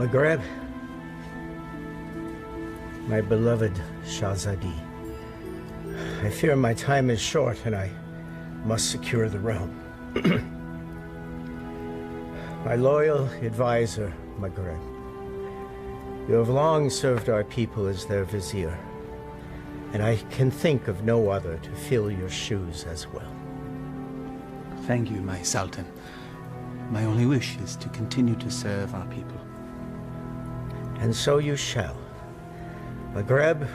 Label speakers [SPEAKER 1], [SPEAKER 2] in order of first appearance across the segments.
[SPEAKER 1] Maghreb, my beloved Shahzadi, I fear my time is short and I must secure the realm. My loyal advisor, Maghreb, you have long served our people as their vizier, and I can think of no other to fill your shoes as well.
[SPEAKER 2] Thank you, my Sultan. My only wish is to continue to serve our people.
[SPEAKER 1] And so you shall. Maghreb,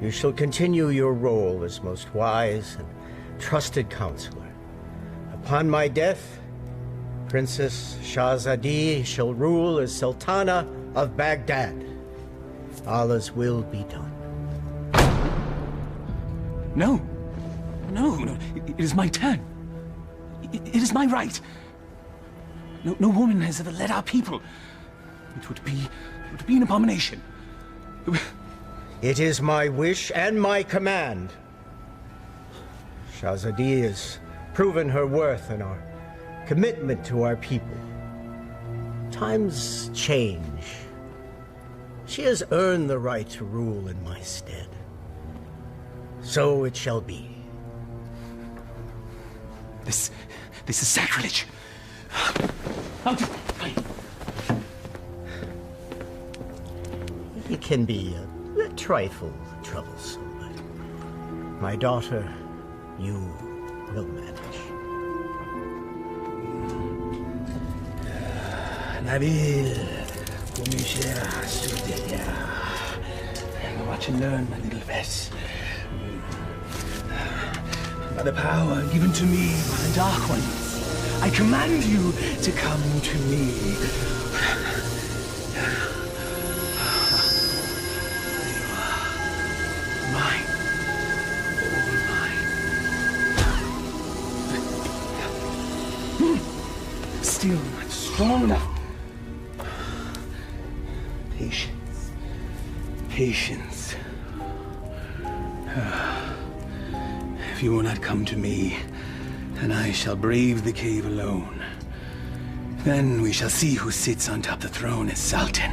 [SPEAKER 1] you shall continue your role as most wise and trusted counselor. Upon my death, Princess Shahzadi shall rule as Sultana of Baghdad. Allah's will be done.
[SPEAKER 2] No. No. It is my turn. It is my right. No woman has ever led our people. It would be an abomination.
[SPEAKER 1] It is my wish and my command. Shahzadi has proven her worth and our commitment to our people. Times change. She has earned the right to rule in my stead. So it shall be.
[SPEAKER 2] This is sacrilege.
[SPEAKER 1] It can be a trifle troublesome, but my daughter, you will manage.
[SPEAKER 2] Nabil, watch and learn, my little Vess. By the power given to me by the Dark Ones, I command you to come to me. Mine. All mine. Still not strong enough. Patience. Patience. If you will not come to me, then I shall brave the cave alone. Then we shall see who sits on top the throne as Sultan.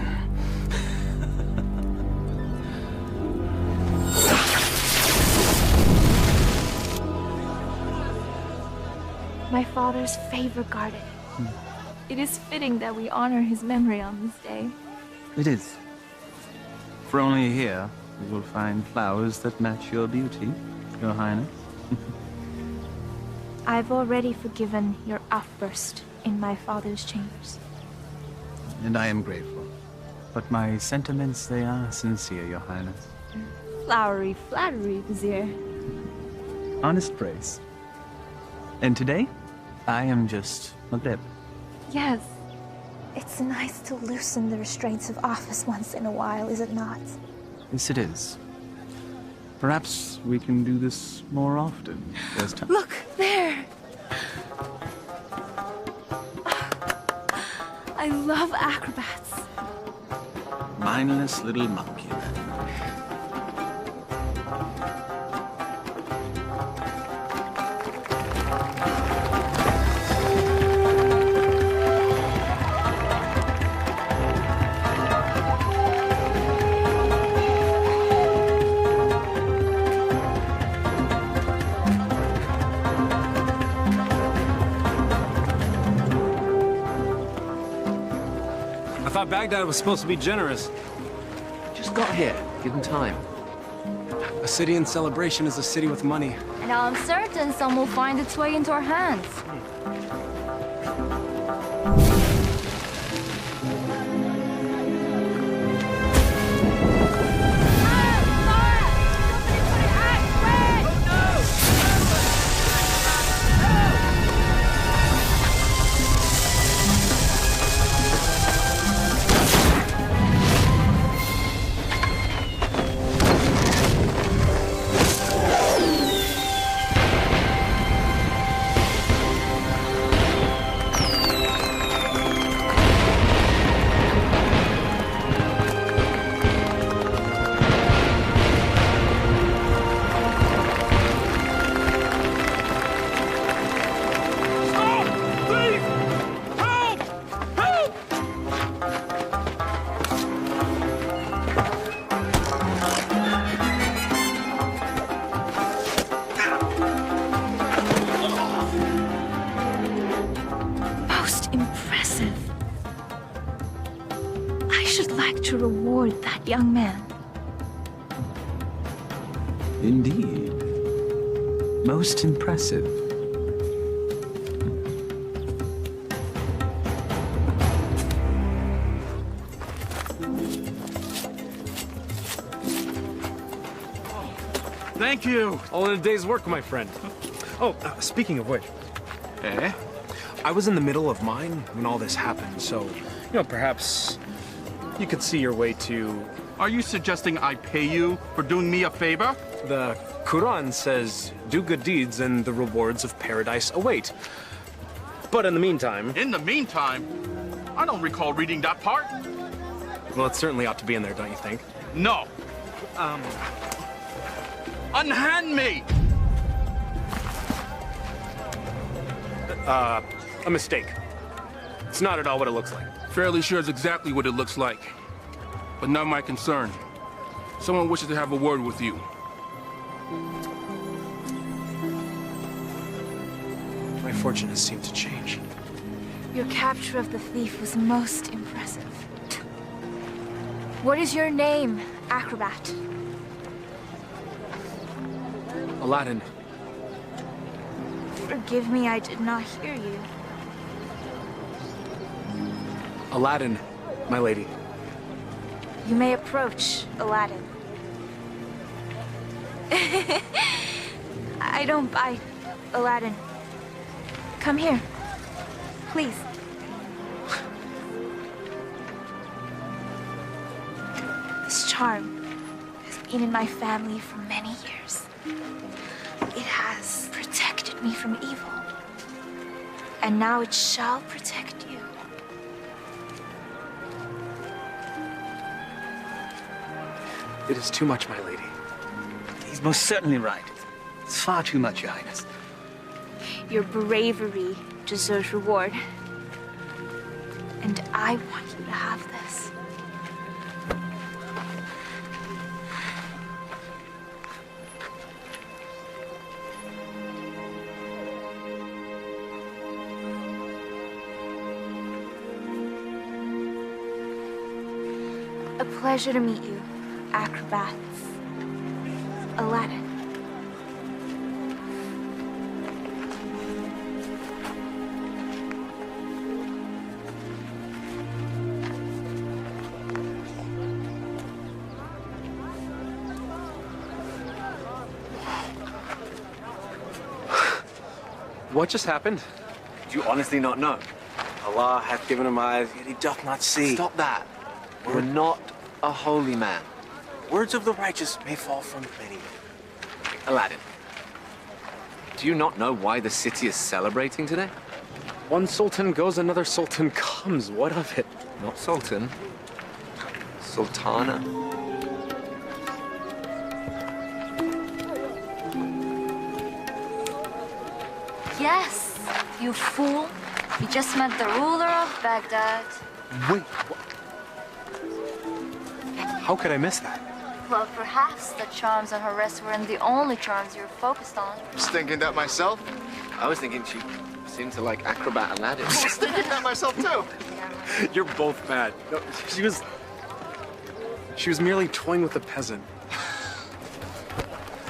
[SPEAKER 3] My father's favorite garden. It is fitting that we honor his memory on this day.
[SPEAKER 2] It is. For only here you will find flowers that match your beauty, Your Highness.
[SPEAKER 3] I've already forgiven your outburst in my father's chambers.
[SPEAKER 2] And I am grateful. But my sentiments, they are sincere, Your Highness.
[SPEAKER 3] Flowery flattery, Vizier.
[SPEAKER 2] Honest praise. And today, I am just Maghreb.
[SPEAKER 3] Yes. It's nice to loosen the restraints of office once in a while, is it not?
[SPEAKER 2] Yes, it is. Perhaps we can do this more often. There's time.
[SPEAKER 3] Look, there! I love acrobats.
[SPEAKER 2] Mindless little monkey, then.
[SPEAKER 4] I thought Baghdad was supposed to be generous.
[SPEAKER 5] Just got here. Give him time.
[SPEAKER 4] A city in celebration is a city with money.
[SPEAKER 3] And I'm certain some will find its way into our hands. that young man.
[SPEAKER 2] Indeed. Most impressive.
[SPEAKER 4] Thank you.
[SPEAKER 5] All in a day's work, my friend.
[SPEAKER 4] Oh, speaking of which.
[SPEAKER 5] Eh?
[SPEAKER 4] I was in the middle of mine when all this happened, so, perhaps you could see your way to...
[SPEAKER 6] Are you suggesting I pay you for doing me a favor?
[SPEAKER 4] The Quran says, do good deeds and the rewards of paradise await. But in the meantime...
[SPEAKER 6] In the meantime, I don't recall reading that part.
[SPEAKER 4] Well, it certainly ought to be in there, don't you think?
[SPEAKER 6] No. Unhand me!
[SPEAKER 4] A mistake. It's not at all what it looks like.
[SPEAKER 7] Fairly sure it's exactly what it looks like. But not my concern. Someone wishes to have a word with you.
[SPEAKER 4] My fortune has seemed to change.
[SPEAKER 3] Your capture of the thief was most impressive. What is your name, acrobat?
[SPEAKER 4] Aladdin.
[SPEAKER 3] Forgive me, I did not hear you.
[SPEAKER 4] Aladdin, my lady.
[SPEAKER 3] You may approach, Aladdin. I don't bite, Aladdin. Come here, please. This charm has been in my family for many years. It has protected me from evil. And now it shall protect you.
[SPEAKER 4] It is too much, my lady.
[SPEAKER 2] He's most certainly right. It's far too much, Your Highness.
[SPEAKER 3] Your bravery deserves reward. And I want you to have this. A pleasure to meet you, acrobats. Aladdin.
[SPEAKER 4] What just happened?
[SPEAKER 5] Do you honestly not know? Allah hath given him eyes, yet he doth not see. Stop that. We're not a holy man. Words of the righteous may fall from many. Aladdin, do you not know why the city is celebrating today?
[SPEAKER 4] One sultan goes, another sultan comes. What of it?
[SPEAKER 5] Not sultan. Sultana.
[SPEAKER 8] Yes, you fool. You just met the ruler of Baghdad.
[SPEAKER 4] Wait, what? How could I miss that?
[SPEAKER 8] Well, perhaps the charms on her wrist weren't the only charms you were focused on.
[SPEAKER 9] I was thinking that myself.
[SPEAKER 5] I was thinking she seemed to like acrobat Aladdin.
[SPEAKER 9] I was thinking that myself too.
[SPEAKER 4] You're both bad. No, she was merely toying with a peasant.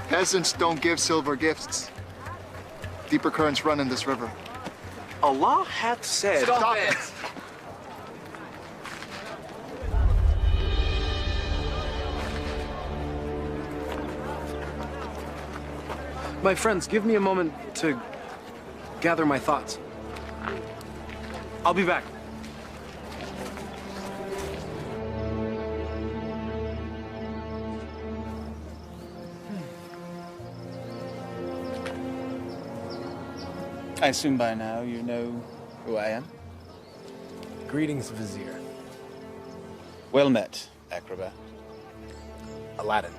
[SPEAKER 9] Peasants don't give silver gifts. Deeper currents run in this river.
[SPEAKER 4] Allah hath said...
[SPEAKER 9] Stop it!
[SPEAKER 4] My friends, give me a moment to gather my thoughts. I'll be back.
[SPEAKER 2] I assume by now you know who I am?
[SPEAKER 4] Greetings, Vizier.
[SPEAKER 2] Well met, acrobat.
[SPEAKER 4] Aladdin.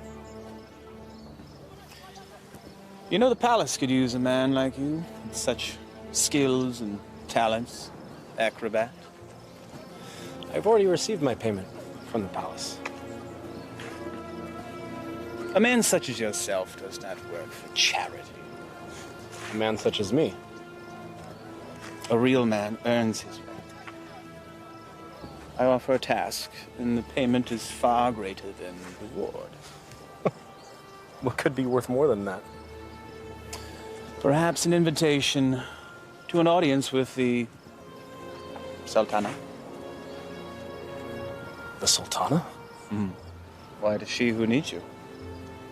[SPEAKER 2] You know the palace could use a man like you, with such skills and talents, acrobat.
[SPEAKER 4] I've already received my payment from the palace.
[SPEAKER 2] A man such as yourself does not work for charity.
[SPEAKER 4] A man such as me.
[SPEAKER 2] A real man earns his way. I offer a task, and the payment is far greater than the reward.
[SPEAKER 4] What could be worth more than that?
[SPEAKER 2] Perhaps an invitation to an audience with the Sultana.
[SPEAKER 4] The Sultana?
[SPEAKER 2] Why, it is she who needs you.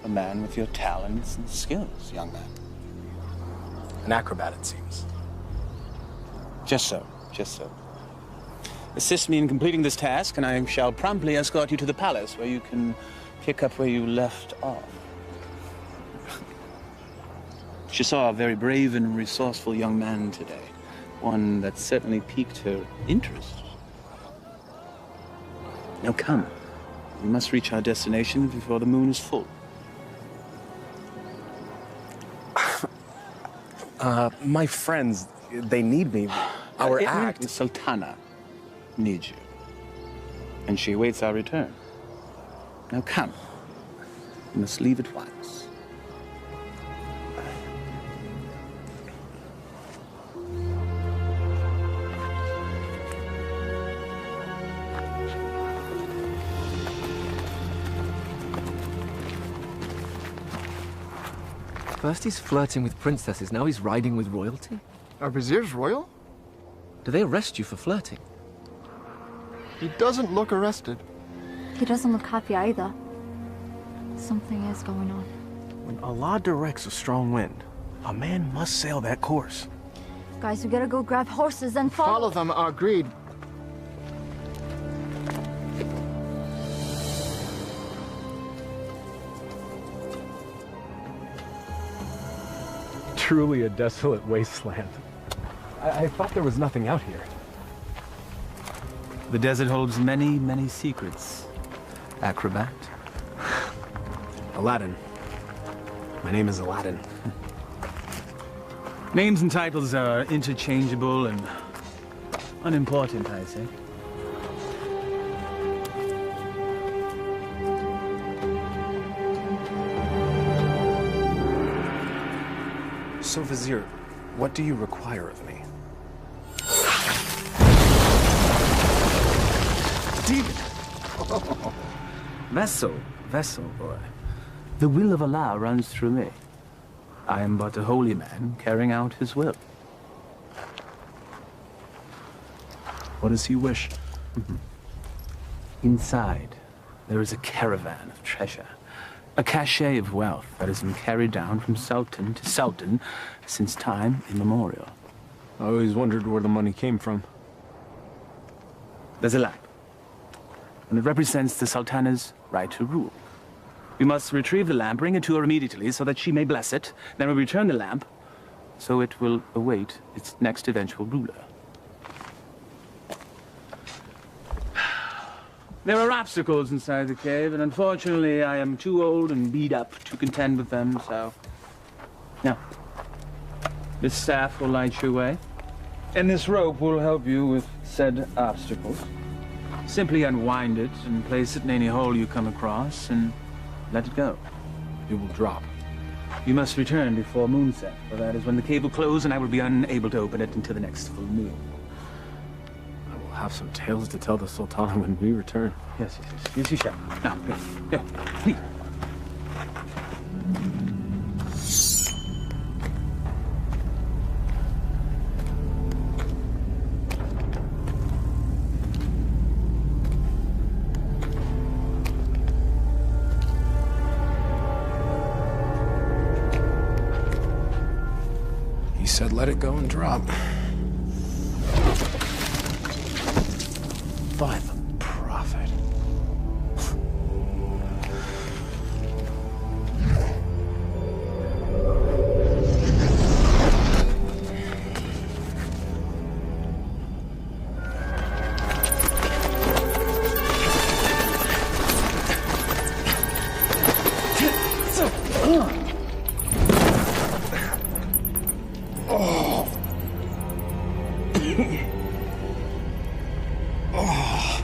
[SPEAKER 2] A man with your talents and skills, young man.
[SPEAKER 4] An acrobat, it seems.
[SPEAKER 2] Just so, just so. Assist me in completing this task, and I shall promptly escort you to the palace, where you can pick up where you left off. She saw a very brave and resourceful young man today. One that certainly piqued her interest. Now come. We must reach our destination before the moon is full.
[SPEAKER 4] My friends, they need me. Our act.
[SPEAKER 2] The Sultana needs you. And she awaits our return. Now come. We must leave at once.
[SPEAKER 10] First he's flirting with princesses, now he's riding with royalty?
[SPEAKER 9] Are viziers royal?
[SPEAKER 10] Do they arrest you for flirting?
[SPEAKER 9] He doesn't look arrested.
[SPEAKER 8] He doesn't look happy either. Something is going on.
[SPEAKER 5] When Allah directs a strong wind, a man must sail that course.
[SPEAKER 8] Guys, we gotta go grab horses and
[SPEAKER 9] Follow them, agreed.
[SPEAKER 4] Truly a desolate wasteland. I thought there was nothing out here.
[SPEAKER 2] The desert holds many, many secrets. Acrobat.
[SPEAKER 4] Aladdin. My name is Aladdin.
[SPEAKER 2] Names and titles are interchangeable and unimportant, I say.
[SPEAKER 4] So, Vizier, what do you require of me?
[SPEAKER 2] Demon! Vessel, boy. The will of Allah runs through me. I am but a holy man carrying out his will.
[SPEAKER 4] What does he wish?
[SPEAKER 2] Inside, there is a caravan of treasure. A cachet of wealth that has been carried down from sultan to sultan since time immemorial.
[SPEAKER 4] I always wondered where the money came from.
[SPEAKER 2] There's a lamp, and it represents the sultana's right to rule. We must retrieve the lamp, bring it to her immediately so that she may bless it. Then we return the lamp, so it will await its next eventual ruler. There are obstacles inside the cave, and unfortunately I am too old and beat up to contend with them, so... Now, this staff will light your way, and this rope will help you with said obstacles. Simply unwind it and place it in any hole you come across, and let it go.
[SPEAKER 4] It will drop.
[SPEAKER 2] You must return before moonset, for that is when the cave will close, and I will be unable to open it until the next full moon.
[SPEAKER 4] Have some tales to tell the Sultana when we return.
[SPEAKER 2] Yes, you shall. Now, here, please.
[SPEAKER 4] He said let it go and drop. By the prophet. Oh.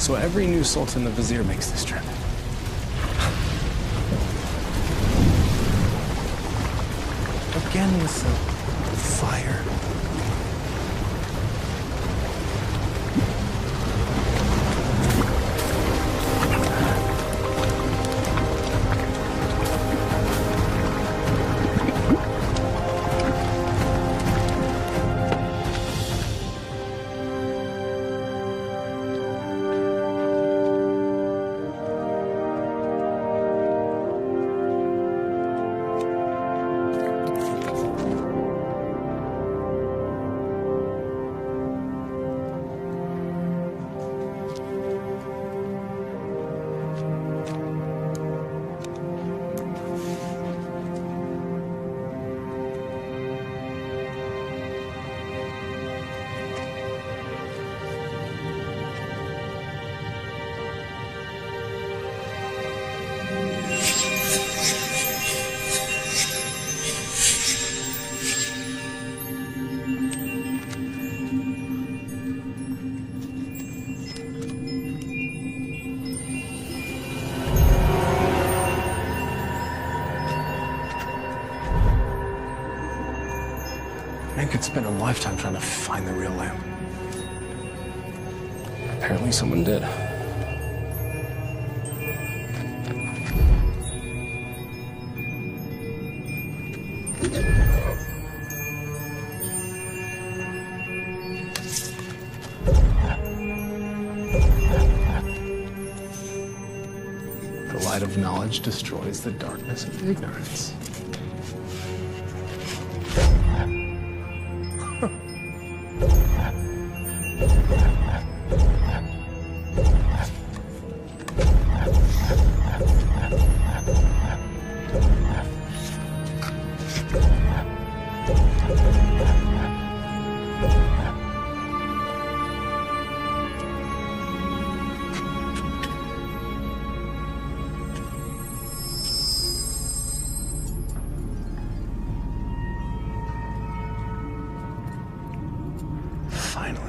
[SPEAKER 4] So every new sultan the vizier makes this trip. Again with the fire. Man could spend a lifetime trying to find the real lamp. Apparently someone did. The light of knowledge destroys the darkness of ignorance. Finally.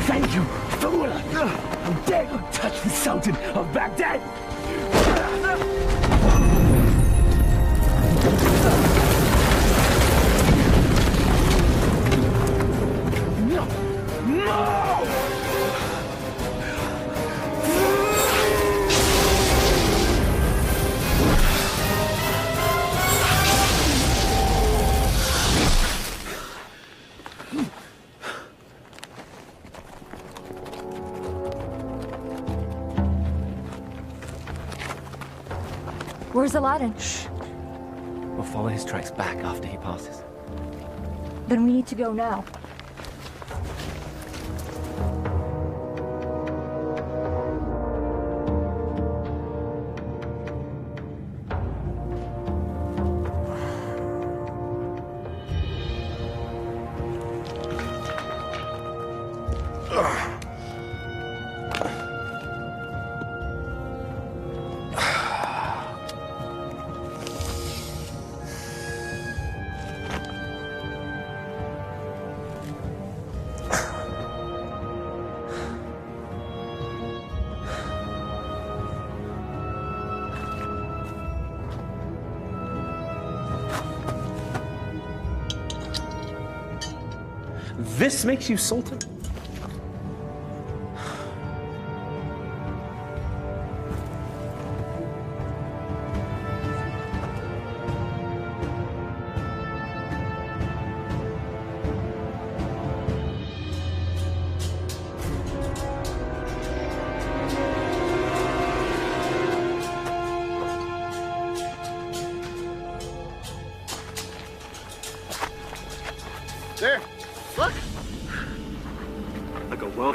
[SPEAKER 2] Thank you, fool! How dare you touch the Sultan of Baghdad! No! No!
[SPEAKER 8] Where's Aladdin?
[SPEAKER 10] Shh. We'll follow his tracks back after he passes.
[SPEAKER 8] Then we need to go now.
[SPEAKER 4] This makes you Sultan?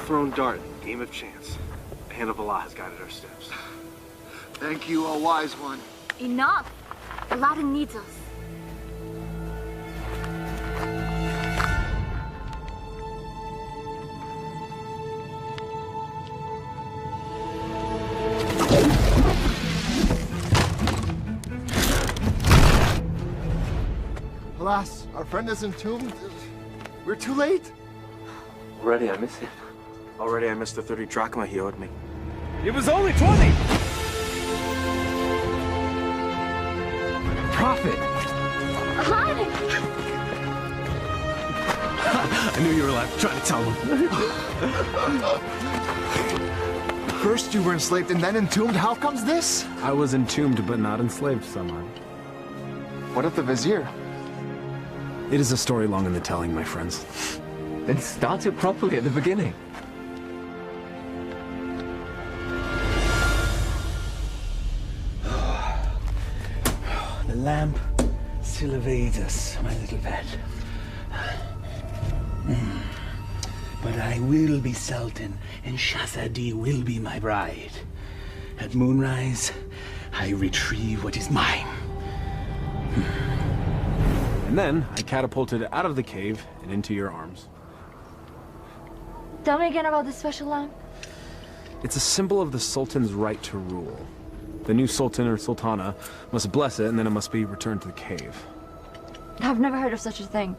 [SPEAKER 5] thrown dart, game of chance. The hand of Allah has guided our steps.
[SPEAKER 9] Thank you, O wise one.
[SPEAKER 8] Enough! Aladdin needs us.
[SPEAKER 9] Alas, our friend is entombed. We're too late.
[SPEAKER 10] Already I miss him.
[SPEAKER 5] Already I missed the 30 drachma he owed me.
[SPEAKER 2] It was only 20!
[SPEAKER 10] Prophet!
[SPEAKER 8] Aladdin!
[SPEAKER 2] I knew you were alive. Trying to tell him.
[SPEAKER 9] First you were enslaved and then entombed. How comes this?
[SPEAKER 4] I was entombed but not enslaved, Saman.
[SPEAKER 9] What of the vizier?
[SPEAKER 4] It is a story long in the telling, my friends.
[SPEAKER 10] Then start it properly at the beginning.
[SPEAKER 2] The lamp still evades us, my little pet. But I will be Sultan, and Shahzadi will be my bride. At moonrise, I retrieve what is mine.
[SPEAKER 4] And then I catapulted out of the cave and into your arms.
[SPEAKER 8] Tell me again about this special lamp.
[SPEAKER 4] It's a symbol of the Sultan's right to rule. The new Sultan or Sultana must bless it, and then it must be returned to the cave.
[SPEAKER 8] I've never heard of such a thing.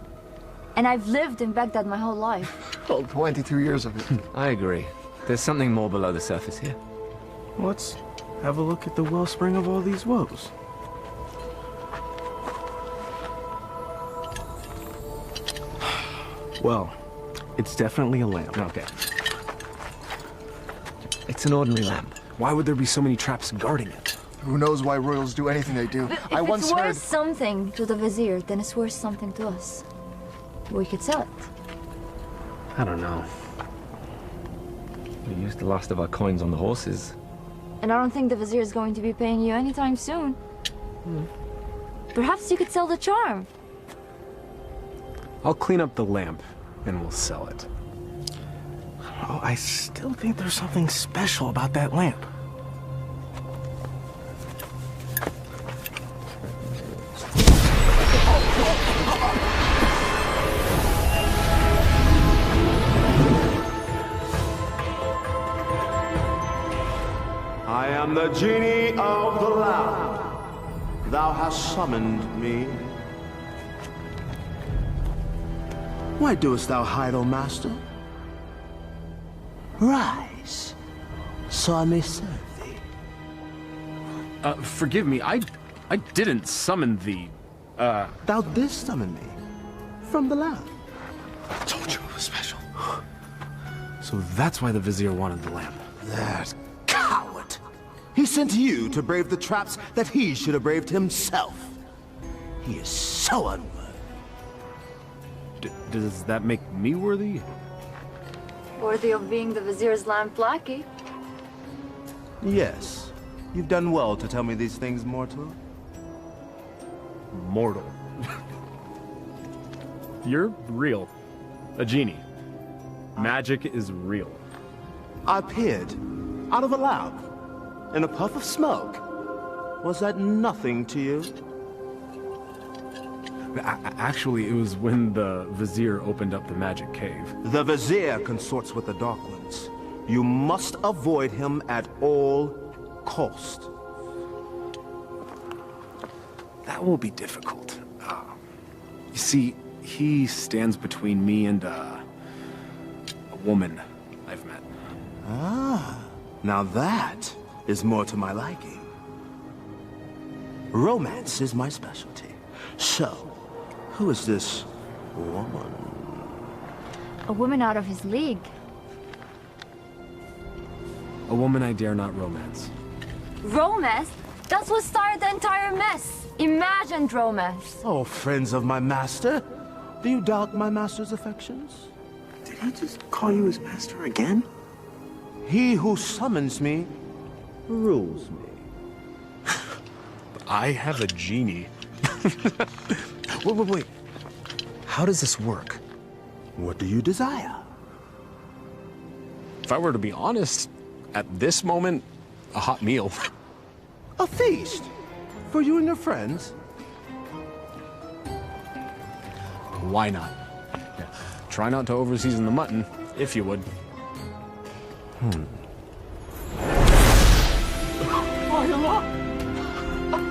[SPEAKER 8] And I've lived in Baghdad my whole life.
[SPEAKER 9] Well, 22 years of it.
[SPEAKER 10] I agree. There's something more below the surface here.
[SPEAKER 5] Let's have a look at the wellspring of all these woes. Well, it's definitely a lamp.
[SPEAKER 4] Okay.
[SPEAKER 10] It's an ordinary lamp.
[SPEAKER 4] Why would there be so many traps guarding it?
[SPEAKER 9] Who knows why royals do anything they do?
[SPEAKER 8] If
[SPEAKER 9] I once
[SPEAKER 8] it's worth
[SPEAKER 9] heard...
[SPEAKER 8] something to the vizier, then it's worth something to us. We could sell it.
[SPEAKER 4] I don't know.
[SPEAKER 10] We used the last of our coins on the horses.
[SPEAKER 8] And I don't think the vizier is going to be paying you anytime soon. Perhaps you could sell the charm.
[SPEAKER 4] I'll clean up the lamp, and we'll sell it.
[SPEAKER 5] Oh, I still think there's something special about that lamp.
[SPEAKER 11] I am the genie of the lamp. Thou hast summoned me. Why doest thou hide, O master? Rise, so I may serve thee.
[SPEAKER 4] Forgive me, I didn't summon thee.
[SPEAKER 11] Thou didst summon me from the lamp.
[SPEAKER 4] I told you it was special. So that's why the vizier wanted the lamp.
[SPEAKER 11] That coward! He sent you to brave the traps that he should have braved himself. He is so unworthy.
[SPEAKER 4] Does that make me worthy?
[SPEAKER 8] Worthy of being the vizier's lamp lackey.
[SPEAKER 11] Yes. You've done well to tell me these things, mortal.
[SPEAKER 4] Mortal. You're real. A genie. Magic is real.
[SPEAKER 11] I appeared out of a lamp in a puff of smoke. Was that nothing to you?
[SPEAKER 4] Actually, it was when the vizier opened up the magic cave.
[SPEAKER 11] The vizier consorts with the Dark Ones. You must avoid him at all cost.
[SPEAKER 4] That will be difficult. You see, he stands between me and a woman I've met.
[SPEAKER 11] Ah, now that is more to my liking. Romance is my specialty. So, who is this woman?
[SPEAKER 8] A woman out of his league.
[SPEAKER 4] A woman I dare not romance.
[SPEAKER 8] Romance? That's what started the entire mess. Imagined romance.
[SPEAKER 11] Oh, friends of my master, do you doubt my master's affections?
[SPEAKER 5] Did he just call you his master again?
[SPEAKER 11] He who summons me rules me.
[SPEAKER 4] I have a genie. Wait. How does this work?
[SPEAKER 11] What do you desire?
[SPEAKER 4] If I were to be honest, at this moment, a hot meal.
[SPEAKER 11] A feast? For you and your friends?
[SPEAKER 4] Why not? Yeah. Try not to overseason the mutton, if you would.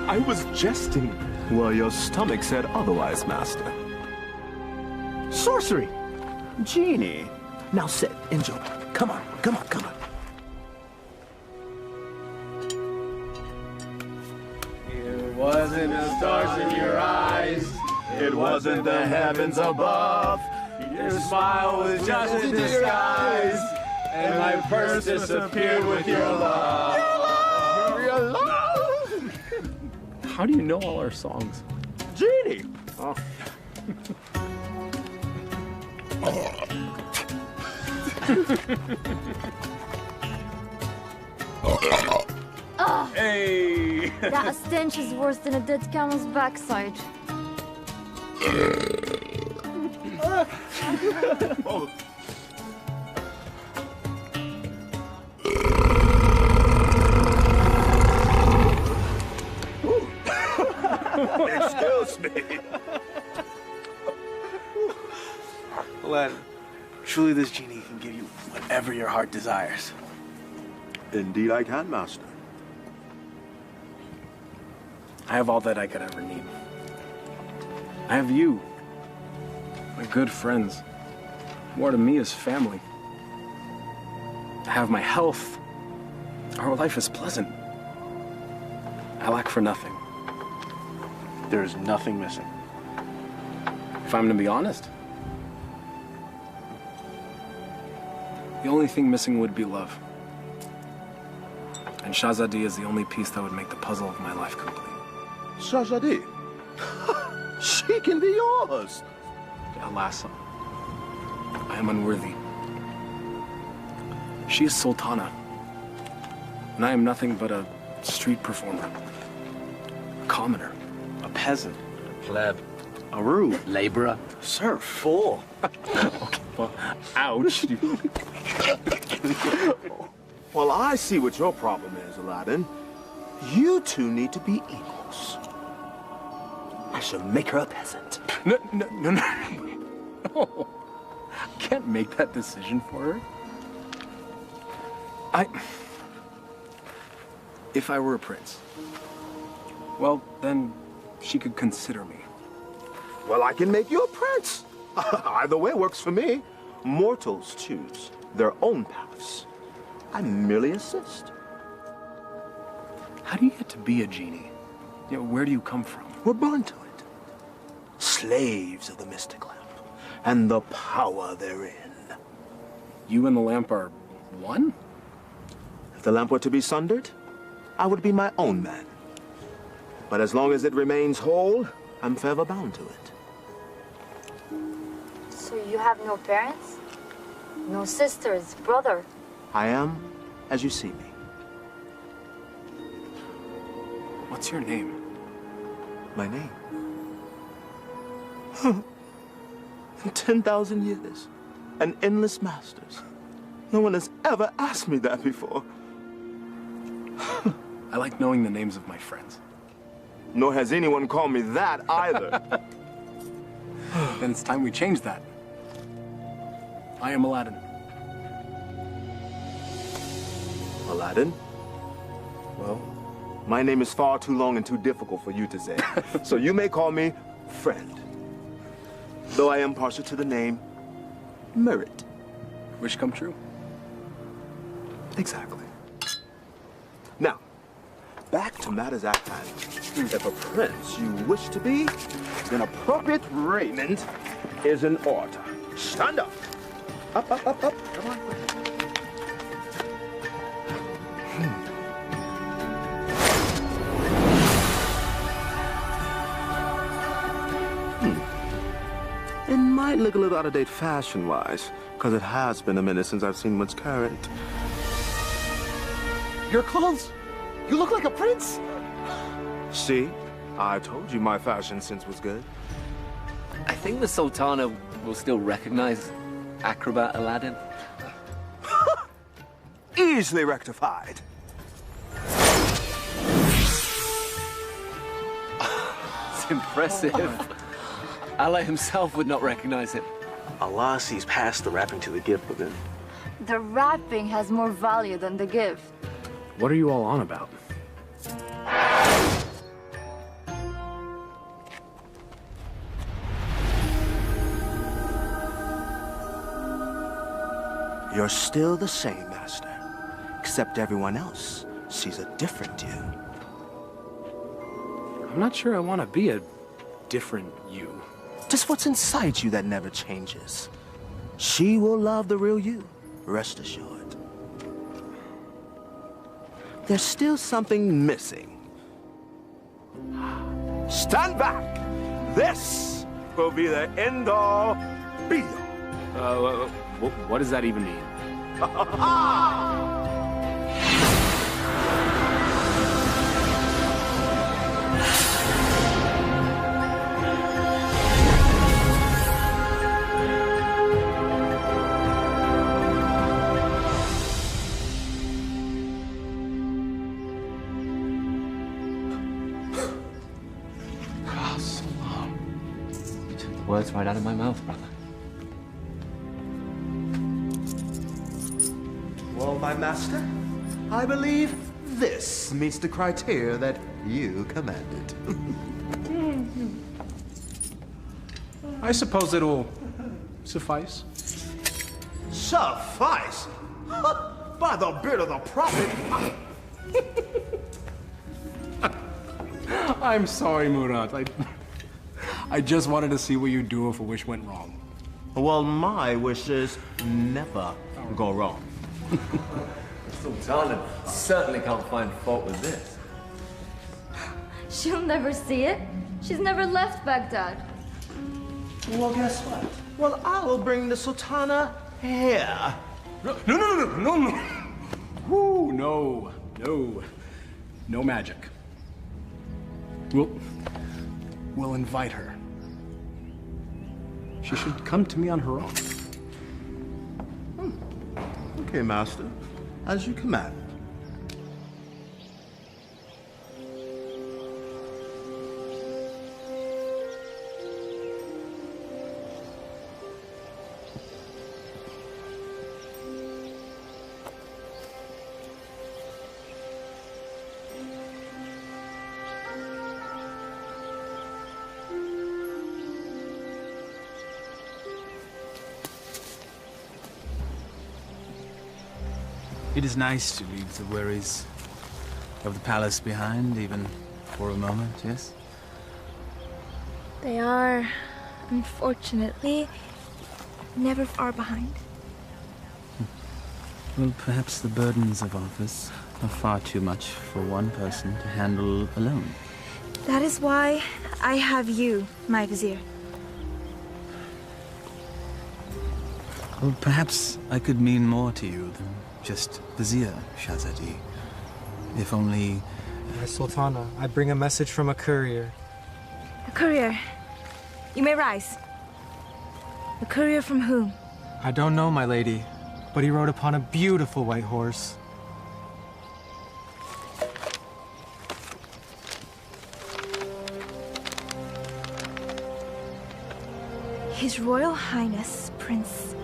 [SPEAKER 12] I was jesting. Well, your stomach said otherwise, Master.
[SPEAKER 11] Sorcery! Genie! Now sit, enjoy. Come on, come on, come on.
[SPEAKER 12] It wasn't the stars in your eyes. It wasn't the heavens above. Your smile was just a disguise. And my purse disappeared with your love.
[SPEAKER 11] Your love!
[SPEAKER 4] How do you know all our songs?
[SPEAKER 11] Genie!
[SPEAKER 4] Oh.
[SPEAKER 12] Hey!
[SPEAKER 8] That stench is worse than a dead camel's backside.
[SPEAKER 12] Oh.
[SPEAKER 11] Excuse me.
[SPEAKER 5] Aladdin, truly this genie can give you whatever your heart desires.
[SPEAKER 11] Indeed I can, Master.
[SPEAKER 5] I have all that I could ever need. I have you, my good friends, who are to me as family. I have my health. Our life is pleasant. I lack for nothing. There is nothing missing. If I'm to be honest, the only thing missing would be love. And Shahzadi is the only piece that would make the puzzle of my life complete.
[SPEAKER 11] Shahzadi? She can be yours.
[SPEAKER 5] Alas, I am unworthy. She is Sultana, and I am nothing but a street performer, a commoner, a peasant,
[SPEAKER 10] A pleb.
[SPEAKER 5] a roux,
[SPEAKER 10] Laborer.
[SPEAKER 5] serf, fool. Okay, well, ouch.
[SPEAKER 11] Well, I see what your problem is, Aladdin. You two need to be equals. I shall make her a peasant.
[SPEAKER 5] No. No. I can't make that decision for her. If I were a prince, well, then she could consider me.
[SPEAKER 11] Well, I can make you a prince. Either way works for me. Mortals choose their own paths. I merely assist.
[SPEAKER 5] How do you get to be a genie? You know, where do you come from?
[SPEAKER 11] We're born to it. Slaves of the mystic lamp and the power therein.
[SPEAKER 5] You and the lamp are one?
[SPEAKER 11] If the lamp were to be sundered, I would be my own man. But as long as it remains whole, I'm forever bound to it.
[SPEAKER 8] So you have no parents? No sisters, brother?
[SPEAKER 11] I am as you see me.
[SPEAKER 5] What's your name?
[SPEAKER 11] My name? In 10,000 years, and endless masters. No one has ever asked me that before.
[SPEAKER 5] I like knowing the names of my friends.
[SPEAKER 11] Nor has anyone called me that either.
[SPEAKER 5] Then it's time we change that. I am Aladdin.
[SPEAKER 11] Aladdin? Well, my name is far too long and too difficult for you to say. So you may call me friend. Though I am partial to the name Merit.
[SPEAKER 5] Wish come true.
[SPEAKER 11] Exactly. Now, back to matters at hand. If a prince you wish to be, then appropriate raiment is in order. Stand up. Up, up, up, up. Come on. It might look a little out of date fashion-wise, because it has been a minute since I've seen what's current.
[SPEAKER 12] Your clothes? You look like a prince.
[SPEAKER 11] See? I told you my fashion sense was good.
[SPEAKER 10] I think the Sultana will still recognize acrobat Aladdin.
[SPEAKER 11] easily rectified.
[SPEAKER 5] It's impressive. Allah himself would not recognize him.
[SPEAKER 13] Allah sees past the wrapping to the gift, but then
[SPEAKER 8] The wrapping has more value than the gift.
[SPEAKER 4] What are you all on about?
[SPEAKER 11] You're still the same, Master. Except everyone else sees a different you.
[SPEAKER 4] I'm not sure I want to be a different you.
[SPEAKER 11] Just what's inside you that never changes. She will love the real you, rest assured. There's still something missing. Stand back! This will be the end-all, be-all.
[SPEAKER 4] What does that even mean?
[SPEAKER 10] Words right out of my mouth, brother.
[SPEAKER 11] Well, my master, I believe this meets the criteria that you commanded.
[SPEAKER 2] I suppose it'll suffice.
[SPEAKER 11] Suffice? By the beard of the prophet!
[SPEAKER 2] I'm sorry, Murat. I just wanted to see what you'd do if a wish went wrong.
[SPEAKER 11] Well, my wishes never go wrong.
[SPEAKER 10] Sultana certainly can't find fault with this.
[SPEAKER 8] She'll never see it. She's never left Baghdad.
[SPEAKER 11] Well, guess what? Well, I will bring the Sultana here.
[SPEAKER 2] No. Woo, no. No magic. We'll invite her. She should come to me on her own.
[SPEAKER 11] Okay, master. As you command.
[SPEAKER 14] It is nice to leave the worries of the palace behind, even for a moment, yes?
[SPEAKER 3] They are, unfortunately, never far behind.
[SPEAKER 14] Well, perhaps the burdens of office are far too much for one person to handle alone.
[SPEAKER 3] That is why I have you, my vizier.
[SPEAKER 14] Well, perhaps I could mean more to you than just Vizier, Shahzadi. If only...
[SPEAKER 15] Sultana, I bring a message from a courier.
[SPEAKER 3] A courier? You may rise. A courier from whom?
[SPEAKER 15] I don't know, my lady, but he rode upon a beautiful white horse.
[SPEAKER 3] His Royal Highness, Prince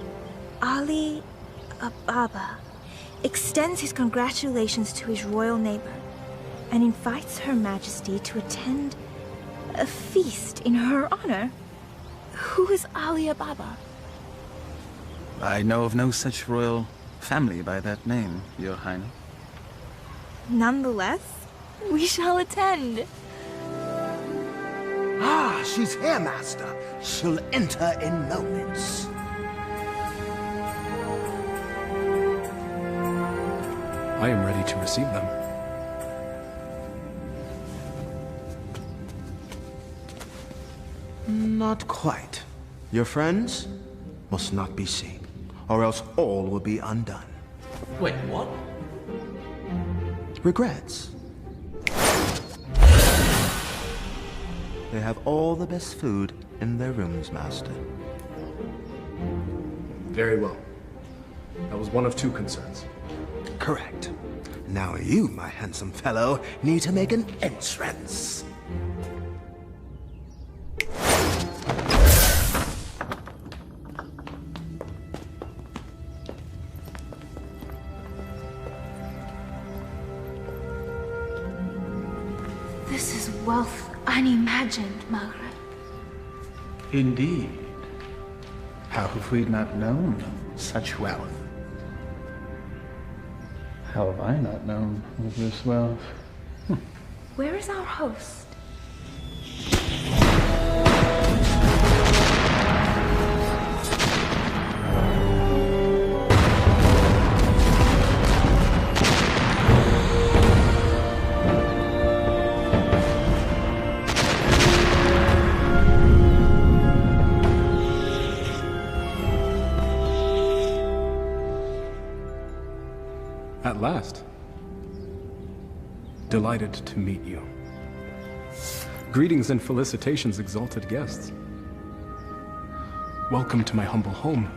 [SPEAKER 3] Ali Ababa, extends his congratulations to his royal neighbor and invites Her Majesty to attend a feast in her honor. Who is Ali Ababa?
[SPEAKER 14] I know of no such royal family by that name, Your Highness.
[SPEAKER 3] Nonetheless, we shall attend.
[SPEAKER 11] Ah, she's here, master. She'll enter in moments.
[SPEAKER 2] I am ready to receive them.
[SPEAKER 11] Not quite. Your friends must not be seen, or else all will be undone.
[SPEAKER 10] Wait, what?
[SPEAKER 11] Regrets. They have all the best food in their rooms, master.
[SPEAKER 4] Very well. That was one of two concerns.
[SPEAKER 11] correct. Now you, my handsome fellow, need to make an entrance.
[SPEAKER 3] This is wealth unimagined, Margaret.
[SPEAKER 14] Indeed. How have we not known such wealth? How have I not known of this wealth?
[SPEAKER 3] Where is our host?
[SPEAKER 4] At last. Delighted to meet you. Greetings and felicitations, exalted guests. Welcome to my humble home,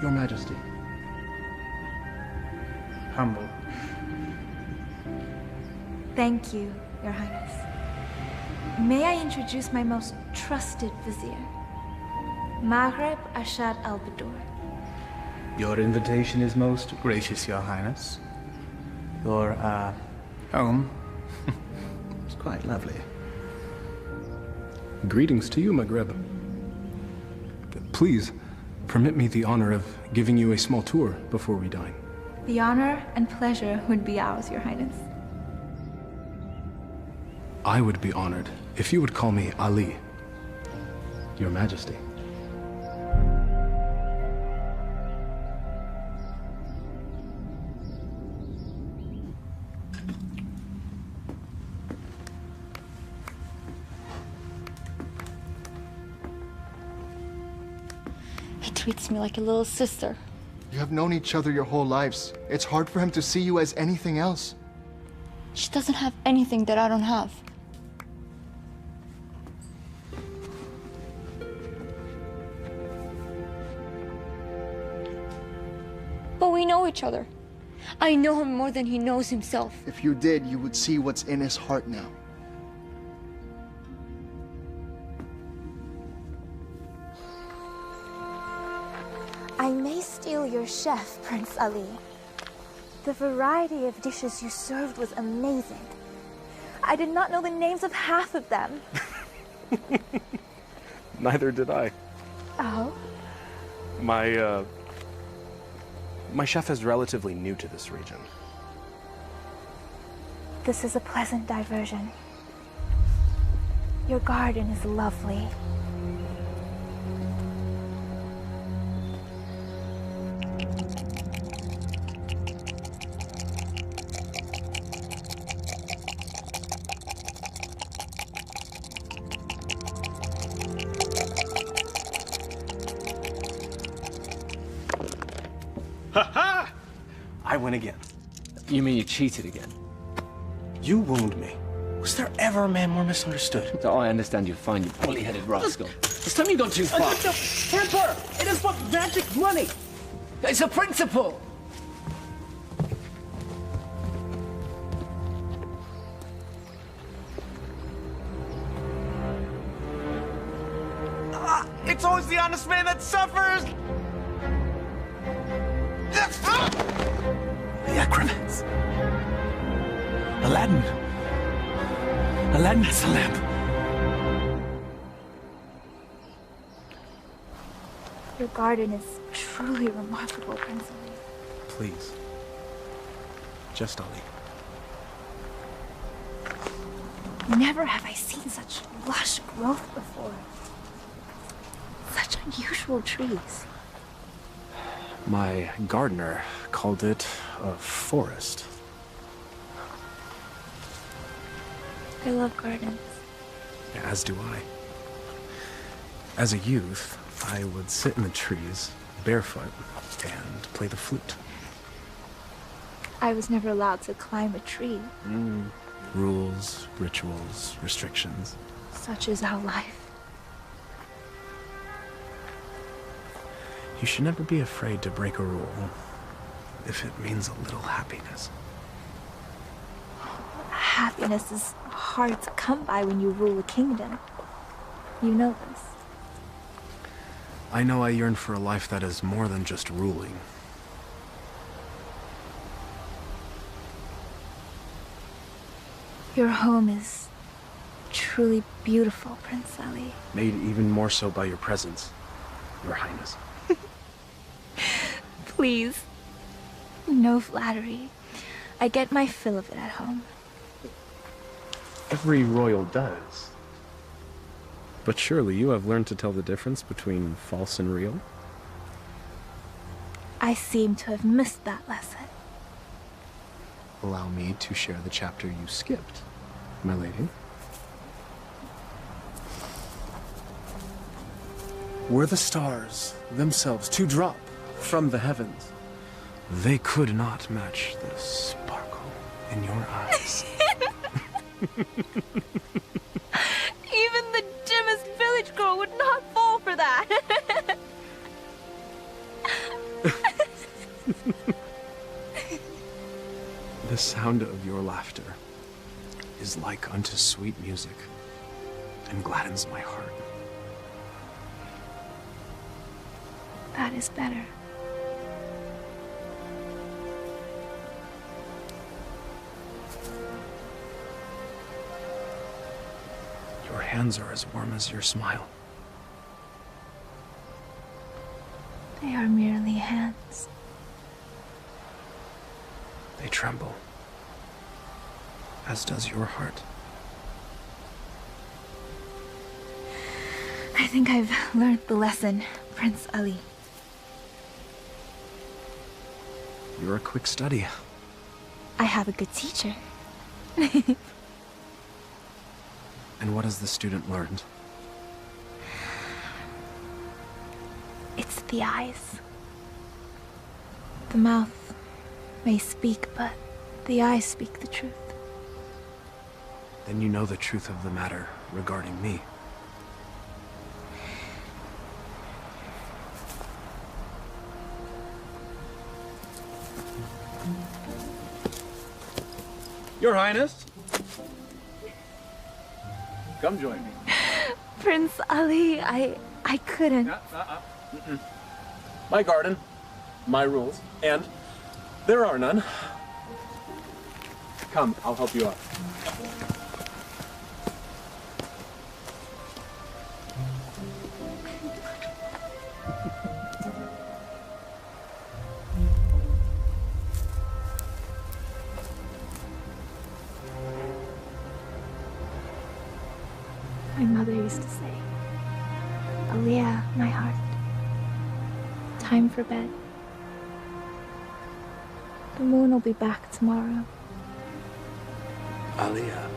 [SPEAKER 4] Your Majesty.
[SPEAKER 14] Humble.
[SPEAKER 3] Thank you, Your Highness. May I introduce my most trusted vizier, Maghreb Ashad al-Badur.
[SPEAKER 14] Your invitation is most gracious, Your Highness. Your, home is quite lovely.
[SPEAKER 4] Greetings to you, Maghreb. Please, permit me the honor of giving you a small tour before we dine.
[SPEAKER 3] The honor and pleasure would be ours, Your Highness.
[SPEAKER 4] I would be honored if you would call me Ali, Your Majesty.
[SPEAKER 16] He treats me like a little sister.
[SPEAKER 9] You have known each other your whole lives. It's hard for him to see you as anything else.
[SPEAKER 16] She doesn't have anything that I don't have. But we know each other. I know him more than he knows himself.
[SPEAKER 9] If you did, you would see what's in his heart now.
[SPEAKER 3] I may steal your chef, Prince Ali. The variety of dishes you served was amazing. I did not know the names of half of them.
[SPEAKER 5] Neither did I.
[SPEAKER 3] Oh?
[SPEAKER 5] My chef is relatively new to this region.
[SPEAKER 3] This is a pleasant diversion. Your garden is lovely.
[SPEAKER 5] Ha-ha! I win again.
[SPEAKER 10] You mean you cheated again?
[SPEAKER 5] You wound me. Was there ever a man more misunderstood?
[SPEAKER 10] Oh, I understand you're fine, you bully-headed rascal. This time you've gone too far.
[SPEAKER 1] Temper! It is but magic money!
[SPEAKER 10] It's a principle!
[SPEAKER 5] It's always the honest man that suffers!
[SPEAKER 2] The acromats. Aladdin. Aladdin has the lamp.
[SPEAKER 3] Your garden is truly remarkable, Prince Ali.
[SPEAKER 4] Please. Just Ali.
[SPEAKER 3] Never have I seen such lush growth before. Such unusual trees.
[SPEAKER 4] My gardener called it a forest.
[SPEAKER 3] I love gardens.
[SPEAKER 4] As do I. As a youth, I would sit in the trees, barefoot, and play the flute.
[SPEAKER 3] I was never allowed to climb a tree.
[SPEAKER 4] Rules, rituals, restrictions.
[SPEAKER 3] Such is our life.
[SPEAKER 4] You should never be afraid to break a rule. if it means a little happiness.
[SPEAKER 3] Happiness is hard to come by when you rule a kingdom. You know this.
[SPEAKER 4] I know I yearn for a life that is more than just ruling.
[SPEAKER 3] Your home is truly beautiful, Prince Ali.
[SPEAKER 4] Made even more so by your presence, Your Highness.
[SPEAKER 3] Please. No flattery. I get my fill of it at home.
[SPEAKER 4] Every royal does. But surely you have learned to tell the difference between false and real?
[SPEAKER 3] I seem to have missed that lesson.
[SPEAKER 4] Allow me to share the chapter you skipped, my lady. Were the stars themselves to drop from the heavens, they could not match the sparkle in your eyes.
[SPEAKER 3] Even the dimmest village girl would not fall for that.
[SPEAKER 4] The sound of your laughter is like unto sweet music and gladdens my heart.
[SPEAKER 3] That is better.
[SPEAKER 4] Your hands are as warm as your smile.
[SPEAKER 3] They are merely hands.
[SPEAKER 4] They tremble, as does your heart.
[SPEAKER 3] I think I've learned the lesson, Prince Ali.
[SPEAKER 4] You're a quick study.
[SPEAKER 3] I have a good teacher.
[SPEAKER 4] And what has the student learned?
[SPEAKER 3] It's the eyes. The mouth may speak, but the eyes speak the truth.
[SPEAKER 4] Then you know the truth of the matter regarding me.
[SPEAKER 12] Your Highness. Come join me.
[SPEAKER 3] Prince Ali, I couldn't.
[SPEAKER 12] My garden, my rules, and there are none. Come, I'll help you out.
[SPEAKER 3] My mother used to say, Aliyah, my heart, time for bed. The moon will be back tomorrow.
[SPEAKER 11] Aliyah.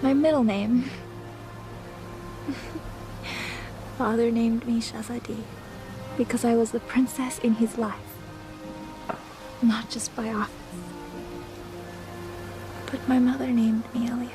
[SPEAKER 3] My middle name. Father named me Shahzadi because I was the princess in his life. Not just by office. But my mother named me Aliyah.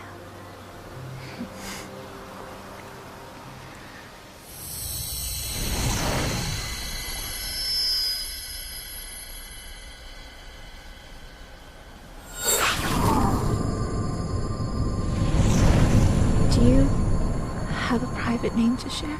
[SPEAKER 3] Do you have a private name to share?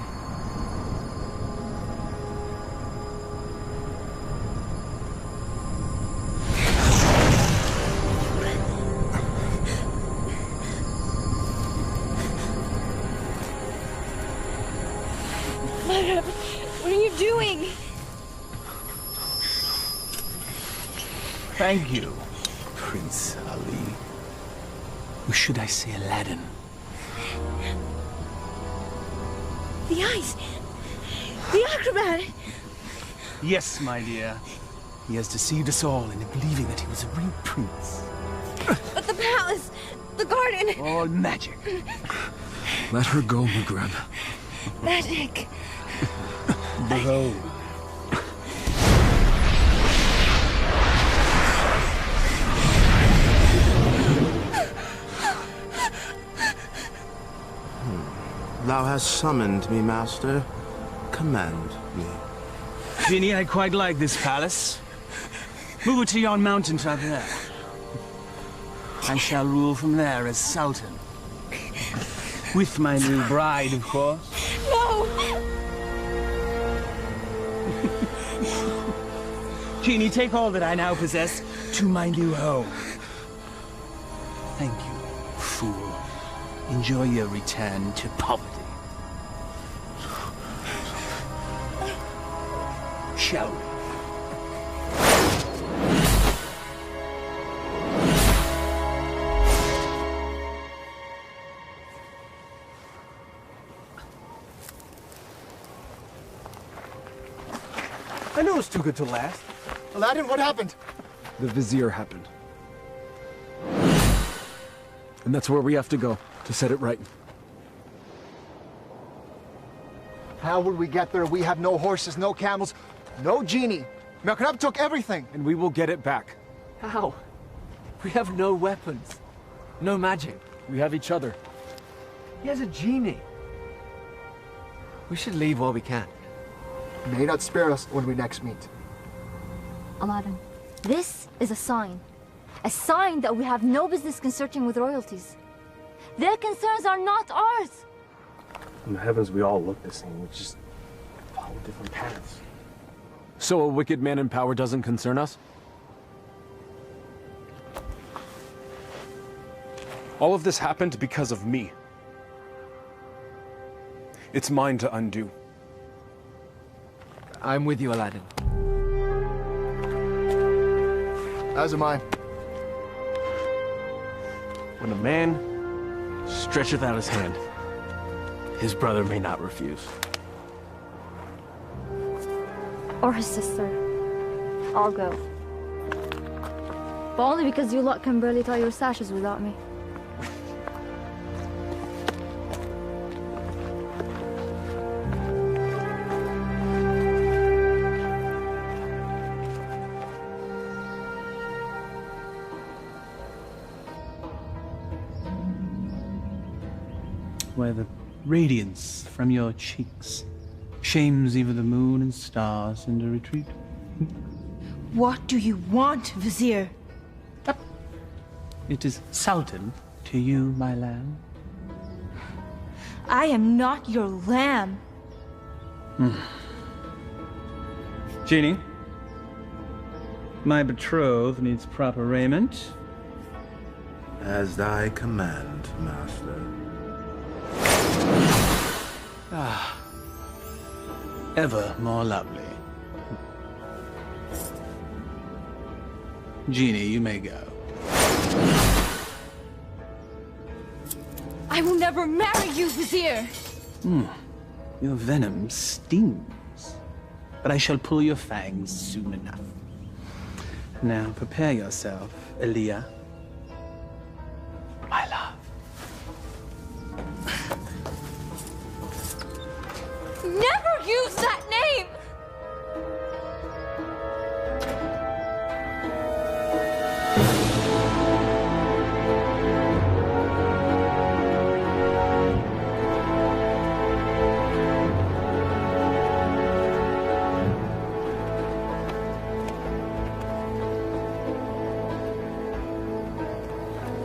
[SPEAKER 16] Mother, what are you doing?
[SPEAKER 2] Thank you, Prince Ali. Or should I say Aladdin?
[SPEAKER 16] The eyes! The acrobat!
[SPEAKER 2] Yes, my dear. He has deceived us all into believing that he was a real prince.
[SPEAKER 16] But the palace! The garden!
[SPEAKER 2] All magic.
[SPEAKER 4] Let her go, Maghreb.
[SPEAKER 16] Magic!
[SPEAKER 2] Behold.
[SPEAKER 11] Thou hast summoned me, master. Command me.
[SPEAKER 14] Genie, I quite like this palace. Move it to yon mountaintop there. I shall rule from there as Sultan. With my new bride, of course.
[SPEAKER 16] No!
[SPEAKER 14] Genie, take all that I now possess to my new home. Thank you, fool. Enjoy your return to poverty. Shall we?
[SPEAKER 4] I knew it was too good to last.
[SPEAKER 9] Aladdin, what happened?
[SPEAKER 4] The Vizier happened. And that's where we have to go, to set it right.
[SPEAKER 9] How would we get there? We have no horses, no camels, no genie. Merkrab took everything.
[SPEAKER 4] And we will get it back.
[SPEAKER 10] How? We have no weapons. No magic.
[SPEAKER 4] We have each other.
[SPEAKER 10] He has a genie. We should leave while we can.
[SPEAKER 9] May not spare us when we next meet.
[SPEAKER 8] Aladdin, this is a sign. A sign that we have no business consorting with royalties. Their concerns are not ours.
[SPEAKER 5] In the heavens, we all look the same. We just follow different paths.
[SPEAKER 4] So a wicked man in power doesn't concern us? All of this happened because of me. It's mine to undo.
[SPEAKER 10] I'm with you, Aladdin.
[SPEAKER 9] As am I.
[SPEAKER 5] When a man stretcheth out his hand, his brother may not refuse.
[SPEAKER 8] Or his sister. I'll go. But only because you lot can barely tie your sashes without me.
[SPEAKER 14] Where the radiance from your cheeks shames even the moon and stars into retreat.
[SPEAKER 16] What do you want, Vizier?
[SPEAKER 14] It is Sultan to you, my lamb.
[SPEAKER 16] I am not your lamb.
[SPEAKER 14] Genie, my betrothed needs proper raiment.
[SPEAKER 11] As thy command, master.
[SPEAKER 14] Ah, ever more lovely. Genie, you may go.
[SPEAKER 16] I will never marry you, Vizier.
[SPEAKER 14] Your venom stings, but I shall pull your fangs soon enough. Now prepare yourself, Aaliyah. My love.
[SPEAKER 16] Never use that name!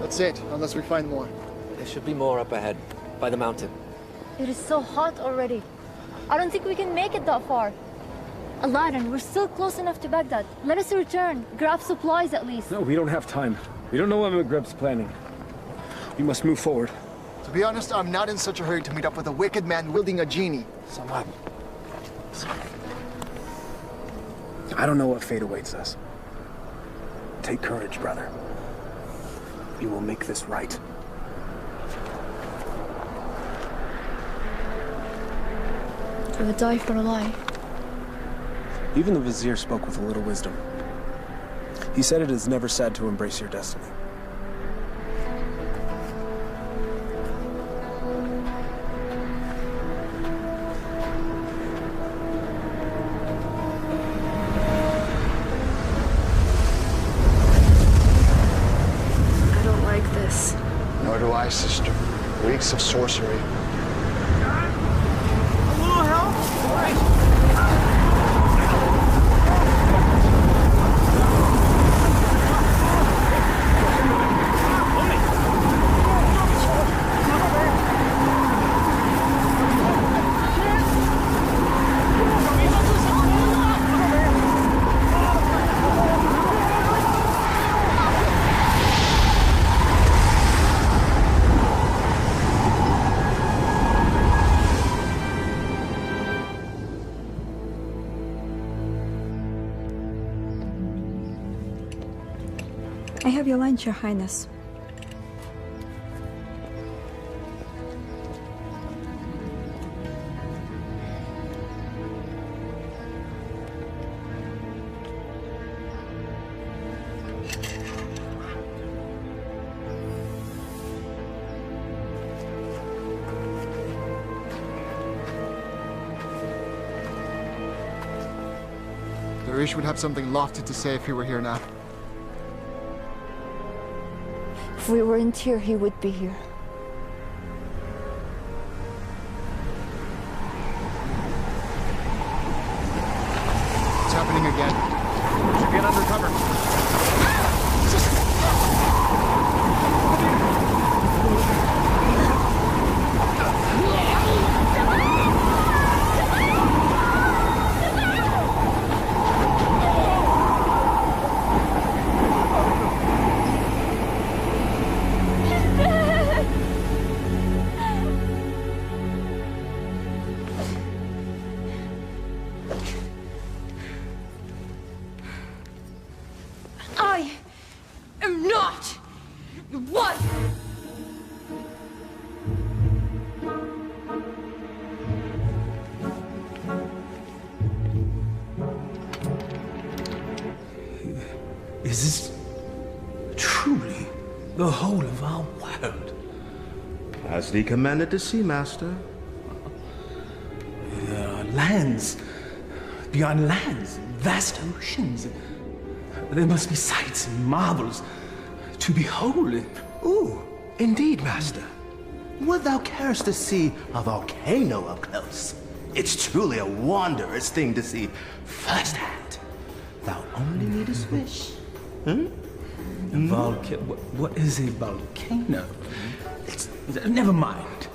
[SPEAKER 9] That's it, unless we find more.
[SPEAKER 10] There should be more up ahead, by the mountain.
[SPEAKER 8] It is so hot already. I don't think we can make it that far. Aladdin, we're still close enough to Baghdad. Let us return, grab supplies at least.
[SPEAKER 4] No, we don't have time. We don't know what Magreb's planning. We must move forward.
[SPEAKER 9] To be honest, I'm not in such a hurry to meet up with a wicked man wielding a genie.
[SPEAKER 4] Samad. I don't know what fate awaits us. Take courage, brother. We will make this right.
[SPEAKER 16] I would die for a lie.
[SPEAKER 4] Even the Vizier spoke with a little wisdom. He said it is never sad to embrace your destiny.
[SPEAKER 16] I don't like this.
[SPEAKER 9] Nor do I, sister. Weeks of sorcery.
[SPEAKER 12] A little help? All right.
[SPEAKER 17] have your lunch, Your Highness.
[SPEAKER 9] Darish would have something lofty to say if he were here now.
[SPEAKER 8] If we weren't here, he would be here.
[SPEAKER 9] It's happening again. Should get under cover.
[SPEAKER 16] I am not your wife!
[SPEAKER 2] Is this truly the whole of our world?
[SPEAKER 11] As thee commanded to see, Master.
[SPEAKER 2] There are lands beyond lands, vast oceans. There must be sights and marvels to behold.
[SPEAKER 11] Ooh, indeed, Master. Would thou carest to see a volcano up close? It's truly a wondrous thing to see firsthand. Thou only needest wish.
[SPEAKER 2] What is a volcano? Never mind.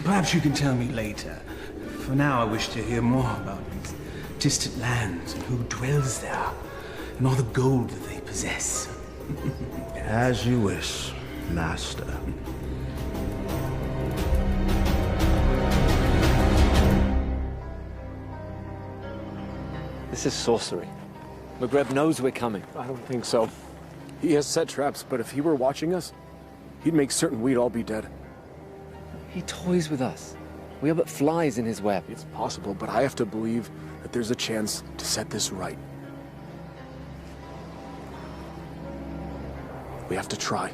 [SPEAKER 2] Perhaps you can tell me later. For now, I wish to hear more about these distant lands and who dwells there, and all the gold that they possess.
[SPEAKER 11] As you wish, Master.
[SPEAKER 5] This is sorcery. Magreb knows we're coming.
[SPEAKER 4] I don't think so. He has set traps, but if he were watching us, he'd make certain we'd all be dead.
[SPEAKER 5] He toys with us. We are but flies in his web.
[SPEAKER 4] It's possible, but I have to believe that there's a chance to set this right. We have to try.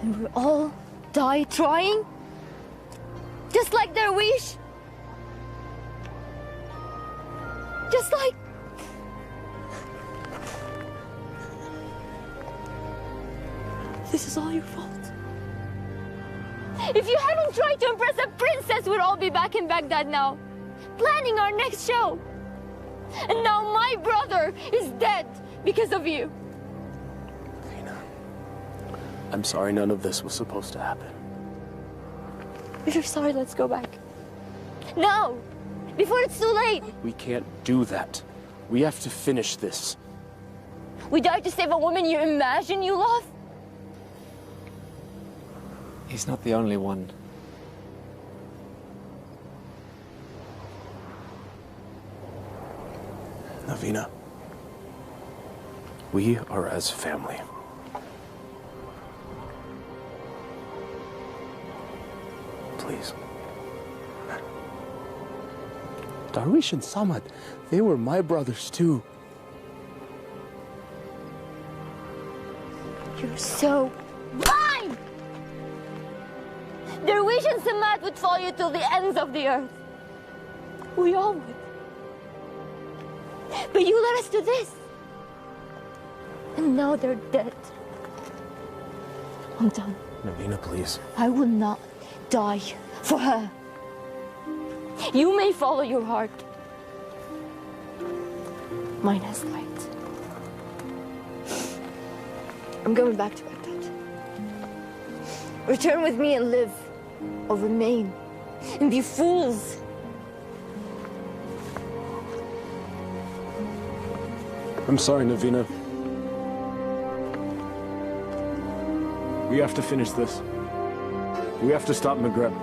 [SPEAKER 8] And we'll all die trying? Just like their wish? Just like... This is all your fault. If you hadn't tried to impress a princess, we'd all be back in Baghdad now, planning our next show. And now my brother is dead because of you.
[SPEAKER 4] I'm sorry none of this was supposed to happen.
[SPEAKER 8] If you're sorry, let's go back. No! Before it's too late!
[SPEAKER 4] We can't do that. We have to finish this.
[SPEAKER 8] We died to save a woman you imagine you love?
[SPEAKER 5] He's not the only one.
[SPEAKER 4] Navina, we are as family. Please. Darish and Samad, they were my brothers too.
[SPEAKER 8] You're so blind! Darwish and Samad would follow you till the ends of the earth. We all would. But you led us to this. And now they're dead. I'm done.
[SPEAKER 4] Navina, please.
[SPEAKER 8] I will not die for her. You may follow your heart. Mine has light. I'm going back to Baghdad. Return with me and live, or remain and be fools.
[SPEAKER 4] I'm sorry, Navina. We have to finish this. We have to stop Magreb.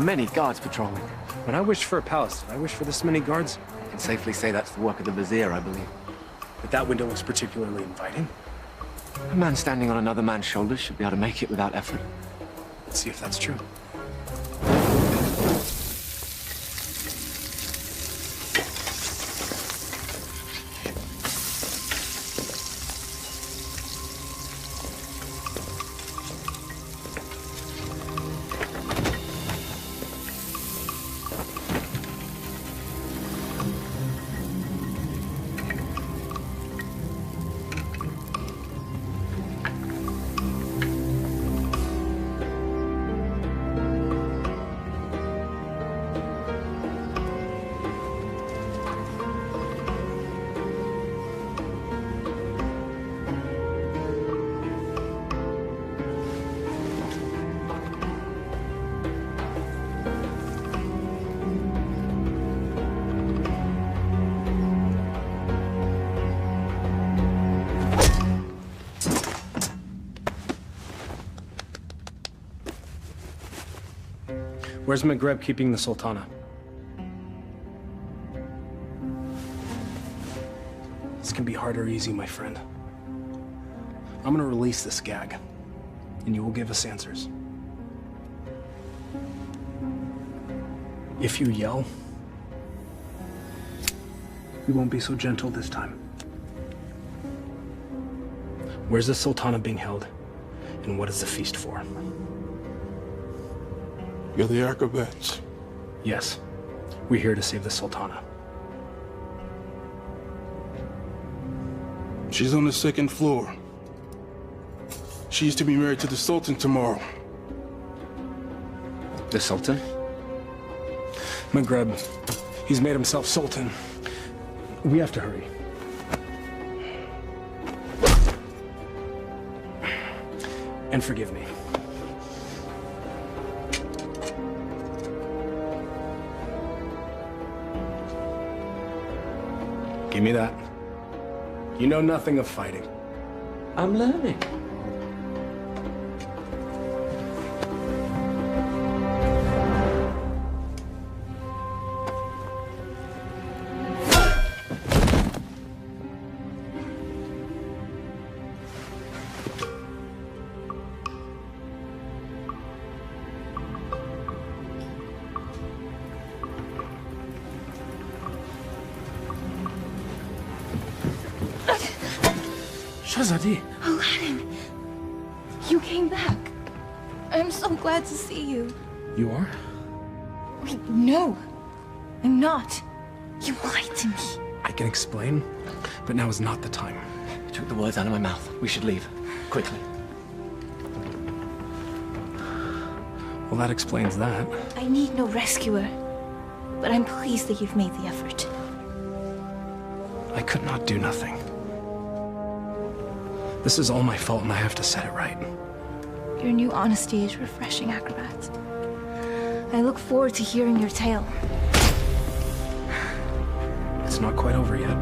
[SPEAKER 5] many guards patrolling.
[SPEAKER 4] When I wished for a palace, did I wish for this many guards?
[SPEAKER 5] I can safely say that's the work of the Vizier, I believe.
[SPEAKER 4] But that window looks particularly inviting.
[SPEAKER 5] A man standing on another man's shoulders should be able to make it without effort.
[SPEAKER 4] Let's see if that's true. Where's Maghreb keeping the Sultana? This can be hard or easy, my friend. I'm gonna release this gag, and you will give us answers. If you yell, we won't be so gentle this time. Where's the Sultana being held, and what is the feast for?
[SPEAKER 7] You're the acrobats.
[SPEAKER 4] Yes. We're here to save the Sultana.
[SPEAKER 7] She's on the second floor. She's to be married to the Sultan tomorrow.
[SPEAKER 5] The Sultan?
[SPEAKER 4] Maghreb. He's made himself Sultan. We have to hurry. And forgive me. Give me that. You know nothing of fighting.
[SPEAKER 5] I'm learning.
[SPEAKER 4] Shahzadi.
[SPEAKER 16] Aladdin, you came back. I'm so glad to see you.
[SPEAKER 4] You are?
[SPEAKER 16] Wait, no. I'm not. You lied to me.
[SPEAKER 4] I can explain, but now is not the time.
[SPEAKER 5] You took the words out of my mouth. We should leave. Quickly.
[SPEAKER 4] Well, that explains that.
[SPEAKER 3] I need no rescuer, but I'm pleased that you've made the effort.
[SPEAKER 4] I could not do nothing. This is all my fault, and I have to set it right.
[SPEAKER 3] Your new honesty is refreshing, Acrobat. I look forward to hearing your tale.
[SPEAKER 4] It's not quite over yet.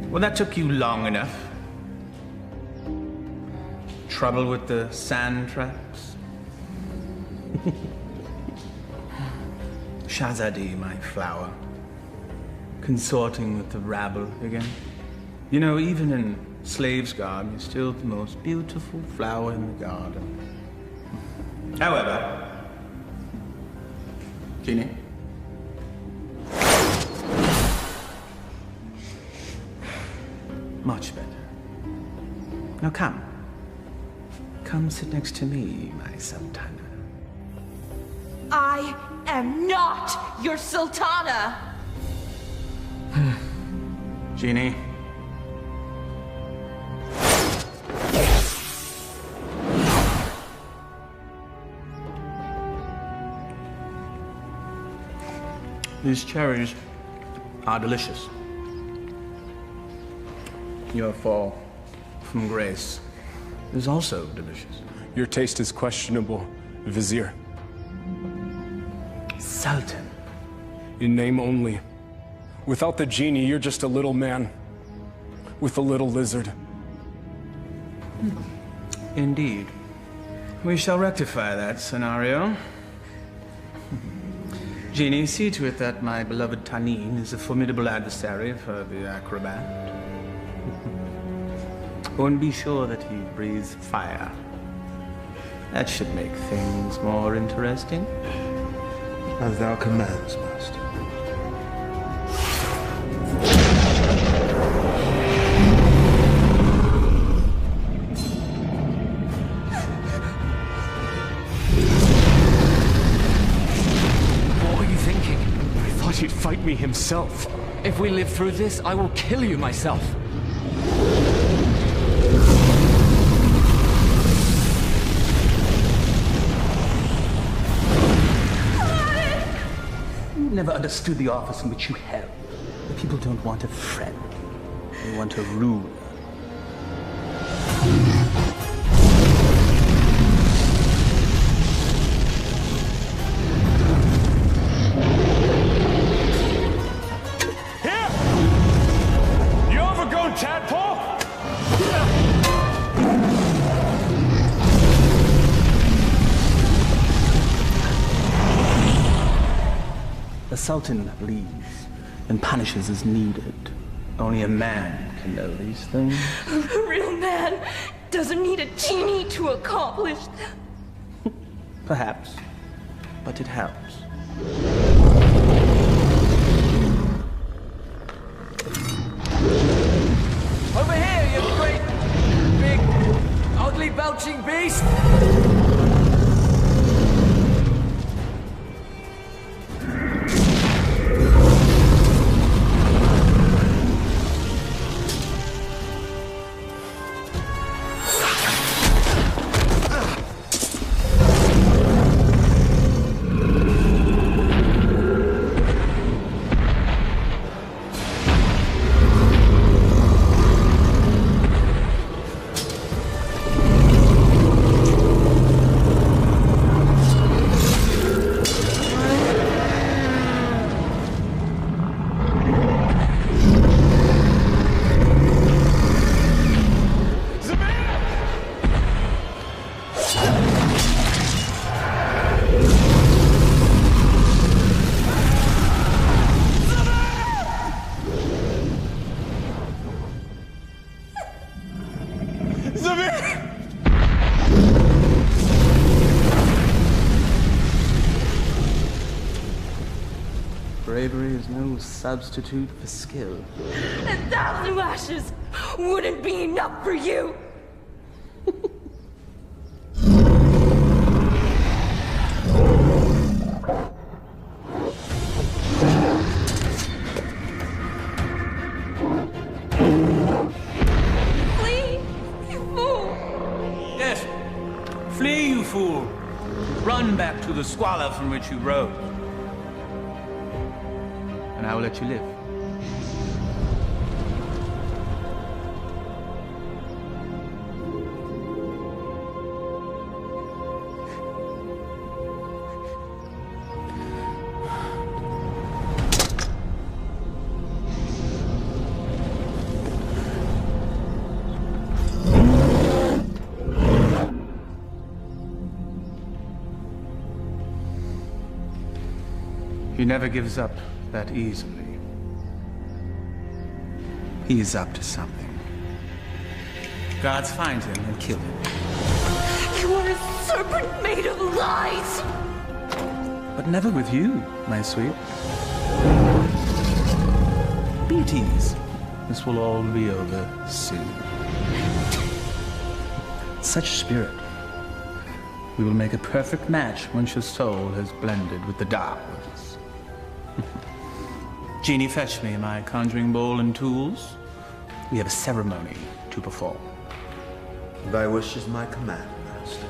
[SPEAKER 17] Well, that took you long enough. Trouble with the sand traps? Shahzadi, my flower. Consorting with the rabble again. You know, even in slave's garb, you're still the most beautiful flower in the garden. However, Genie? Much better. Now come. Come sit next to me, my Sultana.
[SPEAKER 3] I am not your Sultana!
[SPEAKER 17] Genie. These cherries are delicious. Your fall from grace is also delicious.
[SPEAKER 4] Your taste is questionable, Vizier.
[SPEAKER 17] Sultan,
[SPEAKER 4] In name only. Without the genie, you're just a little man. With a little lizard.
[SPEAKER 17] Indeed. We shall rectify that scenario. Genie, see to it that my beloved Tanin is a formidable adversary for the acrobat. And be sure that he breathes fire. That should make things more interesting.
[SPEAKER 11] As thou commands, master.
[SPEAKER 10] What were you thinking? I thought he'd fight me himself. If we live through this, I will kill you myself.
[SPEAKER 17] Never understood the office in which you held. The people don't want a friend. They want a ruler.
[SPEAKER 4] Here! You overgrown tadpole!
[SPEAKER 17] The Sultan bleeds and punishes as needed. Only a man can know these things.
[SPEAKER 16] A real man doesn't need a genie to accomplish that.
[SPEAKER 17] Perhaps, but it helps.
[SPEAKER 10] Over here, you great, big, ugly, belching beast!
[SPEAKER 17] Bravery is no substitute for skill.
[SPEAKER 16] 1,000 lashes wouldn't be enough for you. Flee, you fool!
[SPEAKER 17] Yes, flee, you fool. Run back to the squalor from which you rose. And I will let you live. He never gives up that easily. He is up to something. Guards find him and kill him.
[SPEAKER 16] You are a serpent made of lies!
[SPEAKER 17] But never with you, my sweet. Be at ease. This will all be over soon. Such spirit. We will make a perfect match once your soul has blended with the dark ones. Genie, fetch me my conjuring bowl and tools. We have a ceremony to perform.
[SPEAKER 11] Thy wish is my command, master.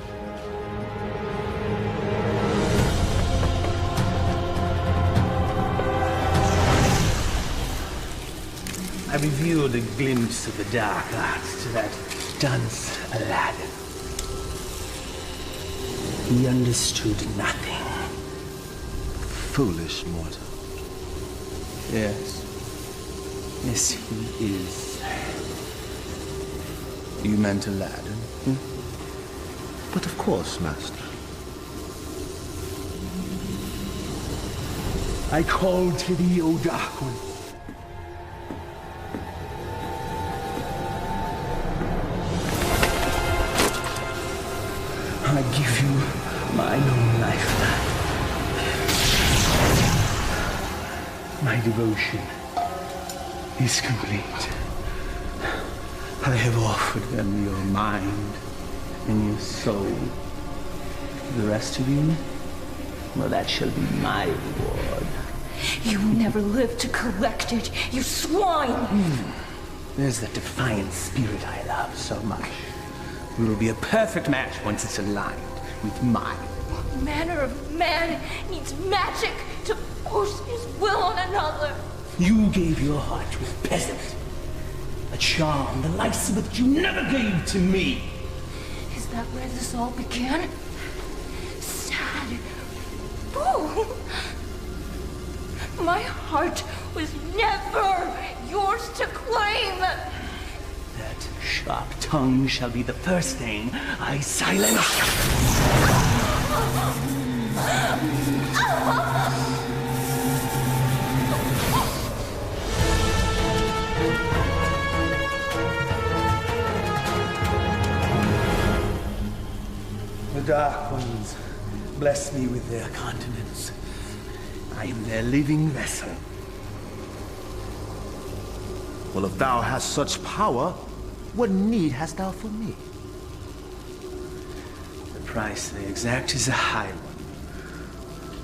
[SPEAKER 17] I revealed a glimpse of the dark arts to that dunce Aladdin. He understood nothing.
[SPEAKER 11] Foolish mortal.
[SPEAKER 17] Yes. Yes, he is. You meant Aladdin?
[SPEAKER 11] But of course, Master.
[SPEAKER 17] I call to thee, O Dark One. I give you mine own lifeline. My devotion is complete. I have offered them your mind and your soul. The rest of you, well, that shall be my reward.
[SPEAKER 16] You will never live to collect it, you swine!
[SPEAKER 17] There's that defiant spirit I love so much. We will be a perfect match once it's aligned with mine.
[SPEAKER 16] What manner of man needs magic to force his will on another?
[SPEAKER 17] You gave your heart to a peasant. A charm, the likes of which you never gave to me.
[SPEAKER 16] Is that where this all began? Sad. Boo! My heart was never yours to claim!
[SPEAKER 17] That sharp tongue shall be the first thing I silence. The Dark Ones bless me with their continence. I am their living vessel.
[SPEAKER 11] Well, if thou hast such power, what need hast thou for me?
[SPEAKER 17] The price they exact is a high one.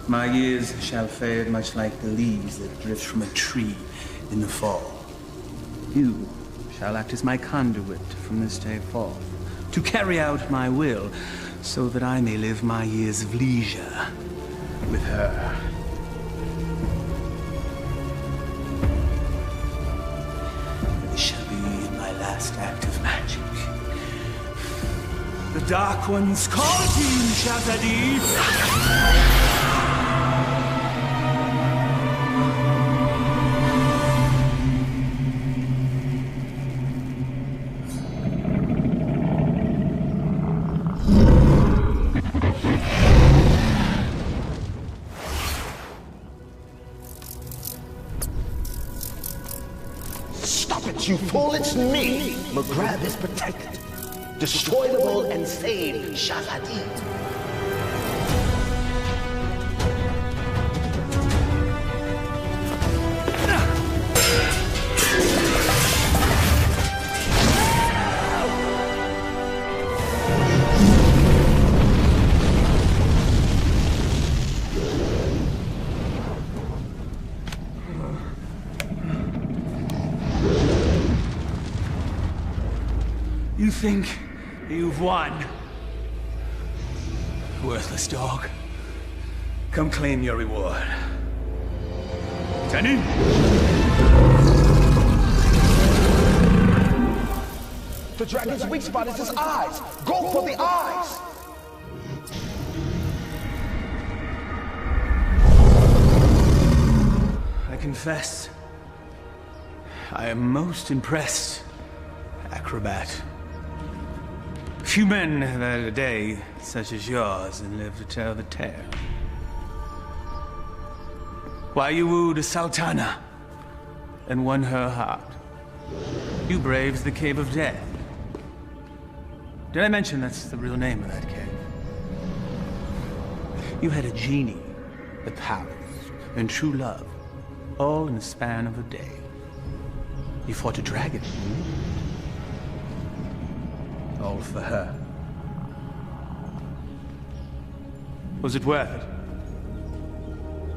[SPEAKER 17] My years shall fade much like the leaves that drift from a tree in the fall. You shall act as my conduit from this day forth, to carry out my will, so that I may live my years of leisure with her. This shall be my last act of magic. The Dark Ones call to you, Shazadi!
[SPEAKER 1] You fool, it's me! McGrab is protected. Destroy them all and save Shazadi.
[SPEAKER 17] You think you've won? Worthless dog. Come claim your reward. Tenny?
[SPEAKER 11] The dragon's weak spot is his eyes. Go for the eyes.
[SPEAKER 17] I confess, I am most impressed, acrobat. Few men have had a day such as yours and live to tell the tale. Why you wooed a sultana and won her heart. You braved the Cave of Death. Did I mention that's the real name of that cave? You had a genie, the palace, and true love, all in the span of a day. You fought a dragon, all for her. Was it worth it?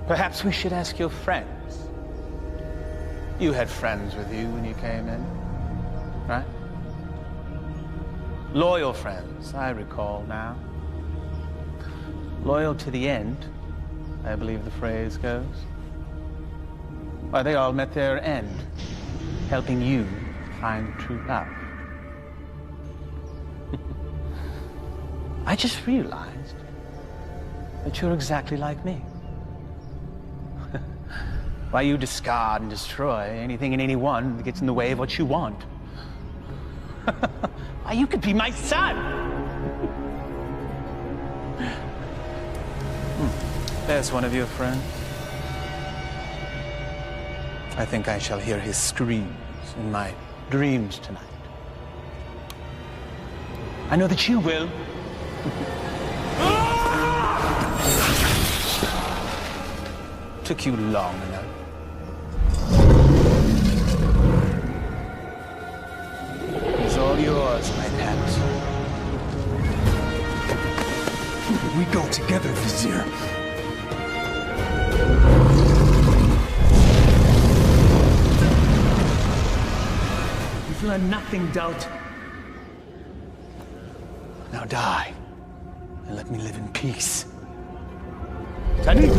[SPEAKER 17] Perhaps we should ask your friends. You had friends with you when you came in, right? Loyal friends, I recall now. Loyal to the end, I believe the phrase goes. Why, they all met their end, helping you find true love. I just realized that you're exactly like me.
[SPEAKER 14] Why you discard and destroy anything and anyone that gets in the way of what you want. Why, you could be my son! There's one of your friends. I think I shall hear his screams in my dreams tonight. I know that you will. Took you long enough. It's all yours, my pet.
[SPEAKER 2] We go together, Vizier.
[SPEAKER 14] You've learned nothing, Doubt. Now die, and let me live in peace. Tani!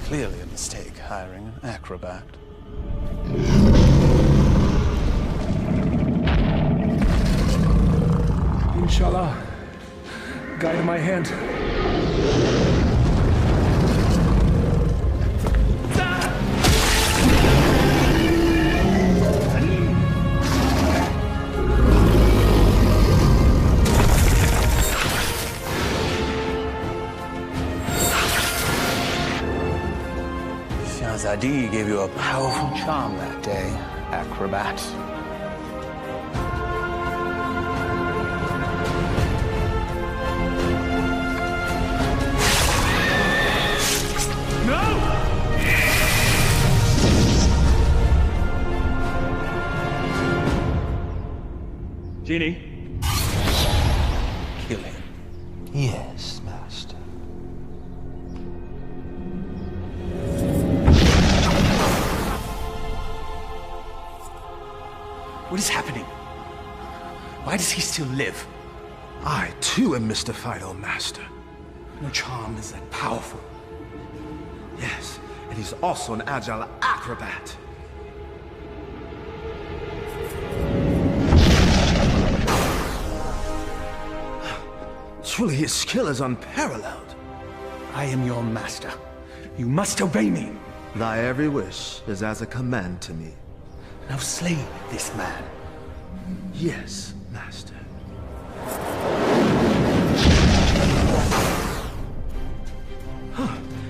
[SPEAKER 14] Clearly a mistake hiring an acrobat.
[SPEAKER 4] Inshallah, guide my hand.
[SPEAKER 14] Shahzadi gave you a powerful charm that day, acrobat. Genie. Kill him.
[SPEAKER 18] Yes, Master.
[SPEAKER 14] What is happening? Why does he still live?
[SPEAKER 18] I, too, am mystified, O Master.
[SPEAKER 14] No charm is that powerful.
[SPEAKER 18] Yes, and he's also an agile acrobat. Truly, his skill is unparalleled.
[SPEAKER 14] I am your master. You must obey me.
[SPEAKER 18] Thy every wish is as a command to me.
[SPEAKER 14] Now slay this man.
[SPEAKER 18] Yes, Master.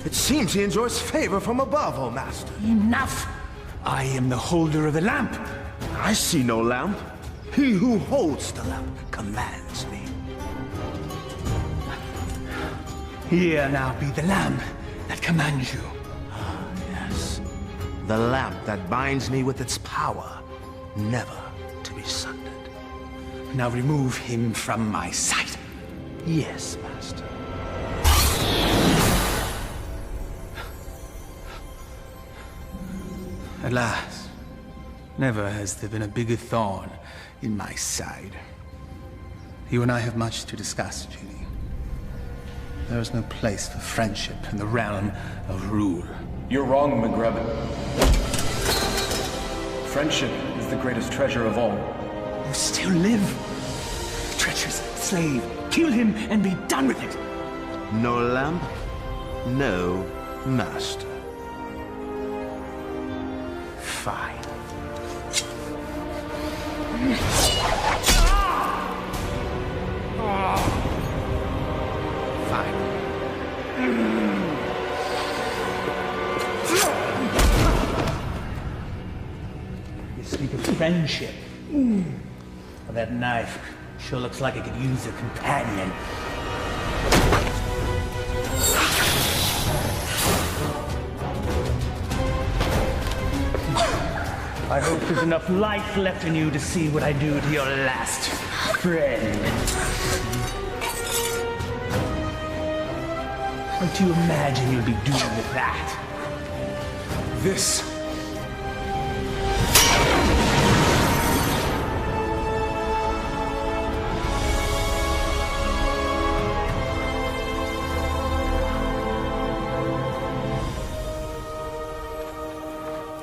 [SPEAKER 18] It seems he enjoys favor from above, O Master.
[SPEAKER 14] Enough! I am the holder of the lamp.
[SPEAKER 18] I see no lamp. He who holds the lamp commands me.
[SPEAKER 14] Here now be the lamp that commands you.
[SPEAKER 18] Ah, yes. The lamp that binds me with its power, never to be sundered.
[SPEAKER 14] Now remove him from my sight.
[SPEAKER 18] Yes, Master.
[SPEAKER 14] At last. Never has there been a bigger thorn in my side. You and I have much to discuss, Genie. There is no place for friendship in the realm of rule.
[SPEAKER 2] You're wrong, McGrebin. Friendship is the greatest treasure of all.
[SPEAKER 14] You still live. Treacherous slave. Kill him and be done with it.
[SPEAKER 18] No lamp, no master.
[SPEAKER 14] Fine. Fine. You speak of friendship. Well, that knife sure looks like it could use a companion. I hope there's enough life left in you to see what I do to your last friend. What do you imagine you'll be doing with that?
[SPEAKER 4] This.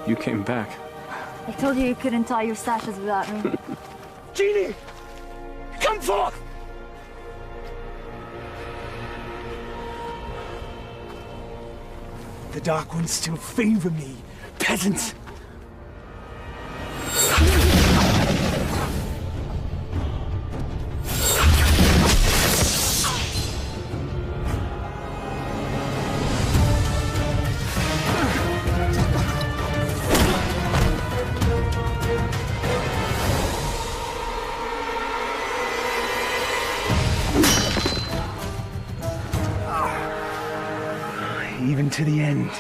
[SPEAKER 4] You came back.
[SPEAKER 8] I told you couldn't tie your sashes without me.
[SPEAKER 14] Genie! Come forth! The Dark Ones still favor me, peasants. Even to the end,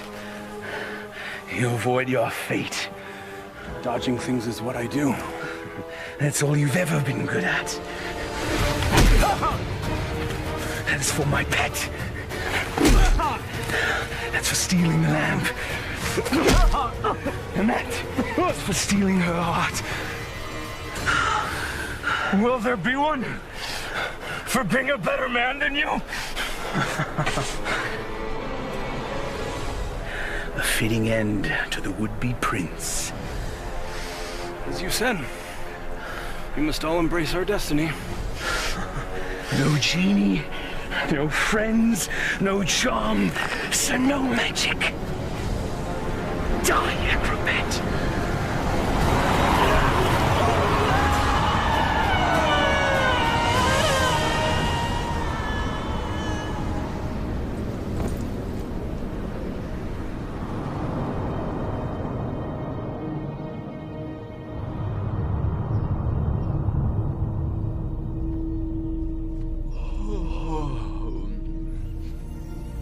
[SPEAKER 14] you avoid your fate.
[SPEAKER 2] Dodging things is what I do.
[SPEAKER 14] That's all you've ever been good at. That is for my pet. That's for stealing the lamp. And that's for stealing her heart. Will there be one for being a better man than you? A fitting end to the would-be prince.
[SPEAKER 2] As you said, we must all embrace our destiny.
[SPEAKER 14] No genie, no friends, no charm, so no magic. Die, acrobat!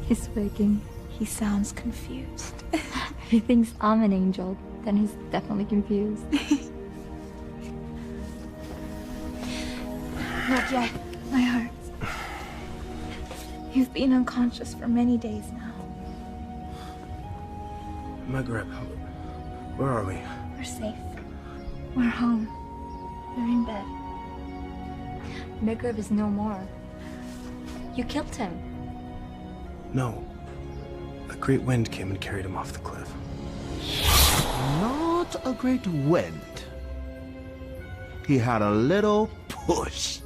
[SPEAKER 8] He's waking.
[SPEAKER 3] He sounds confused.
[SPEAKER 8] He thinks I'm an angel, then he's definitely confused.
[SPEAKER 3] Not yet. My heart. You've been unconscious for many days now.
[SPEAKER 2] Maghreb, where are we?
[SPEAKER 3] We're safe. We're home. We're in bed.
[SPEAKER 8] Maghreb is no more. You killed him.
[SPEAKER 2] No. A great wind came and carried him off the cliff.
[SPEAKER 18] Not a great wind. He had a little push.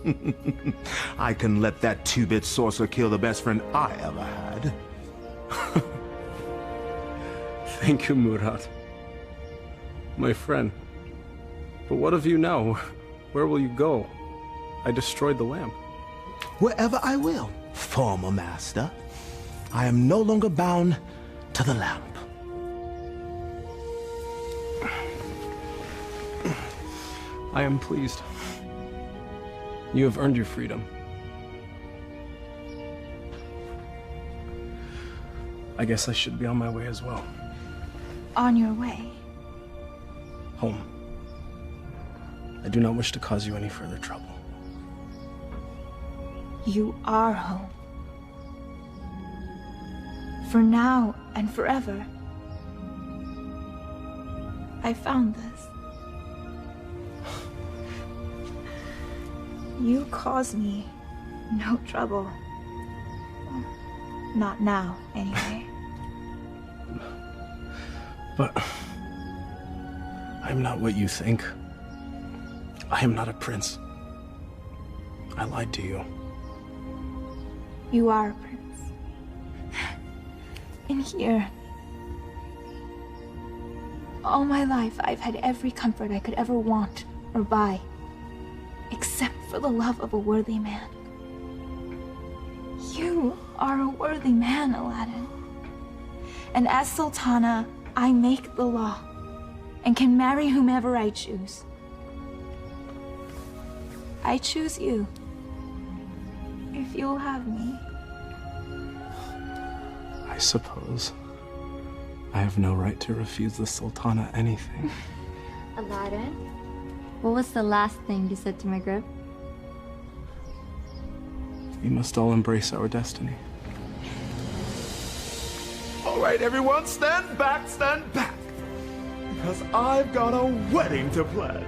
[SPEAKER 18] I can let that two-bit sorcerer kill the best friend I ever had.
[SPEAKER 2] Thank you, Murat. My friend. But what of you now? Where will you go? I destroyed the lamp.
[SPEAKER 18] Wherever I will, former master. I am no longer bound to the lamp.
[SPEAKER 2] I am pleased. You have earned your freedom. I guess I should be on my way as well.
[SPEAKER 3] On your way.
[SPEAKER 2] Home. I do not wish to cause you any further trouble.
[SPEAKER 3] You are home. For now and forever. I found this. You cause me no trouble. Not now, anyway.
[SPEAKER 2] But I am not what you think. I am not a prince. I lied to you.
[SPEAKER 3] You are a prince. In here. All my life, I've had every comfort I could ever want or buy, except for the love of a worthy man. You are a worthy man, Aladdin. And as Sultana, I make the law and can marry whomever I choose. I choose you, if you'll have me.
[SPEAKER 2] I suppose I have no right to refuse the Sultana anything.
[SPEAKER 8] Aladdin, what was the last thing you said to Maghreb?
[SPEAKER 2] We must all embrace our destiny.
[SPEAKER 11] All right, everyone, stand back, because I've got a wedding to plan.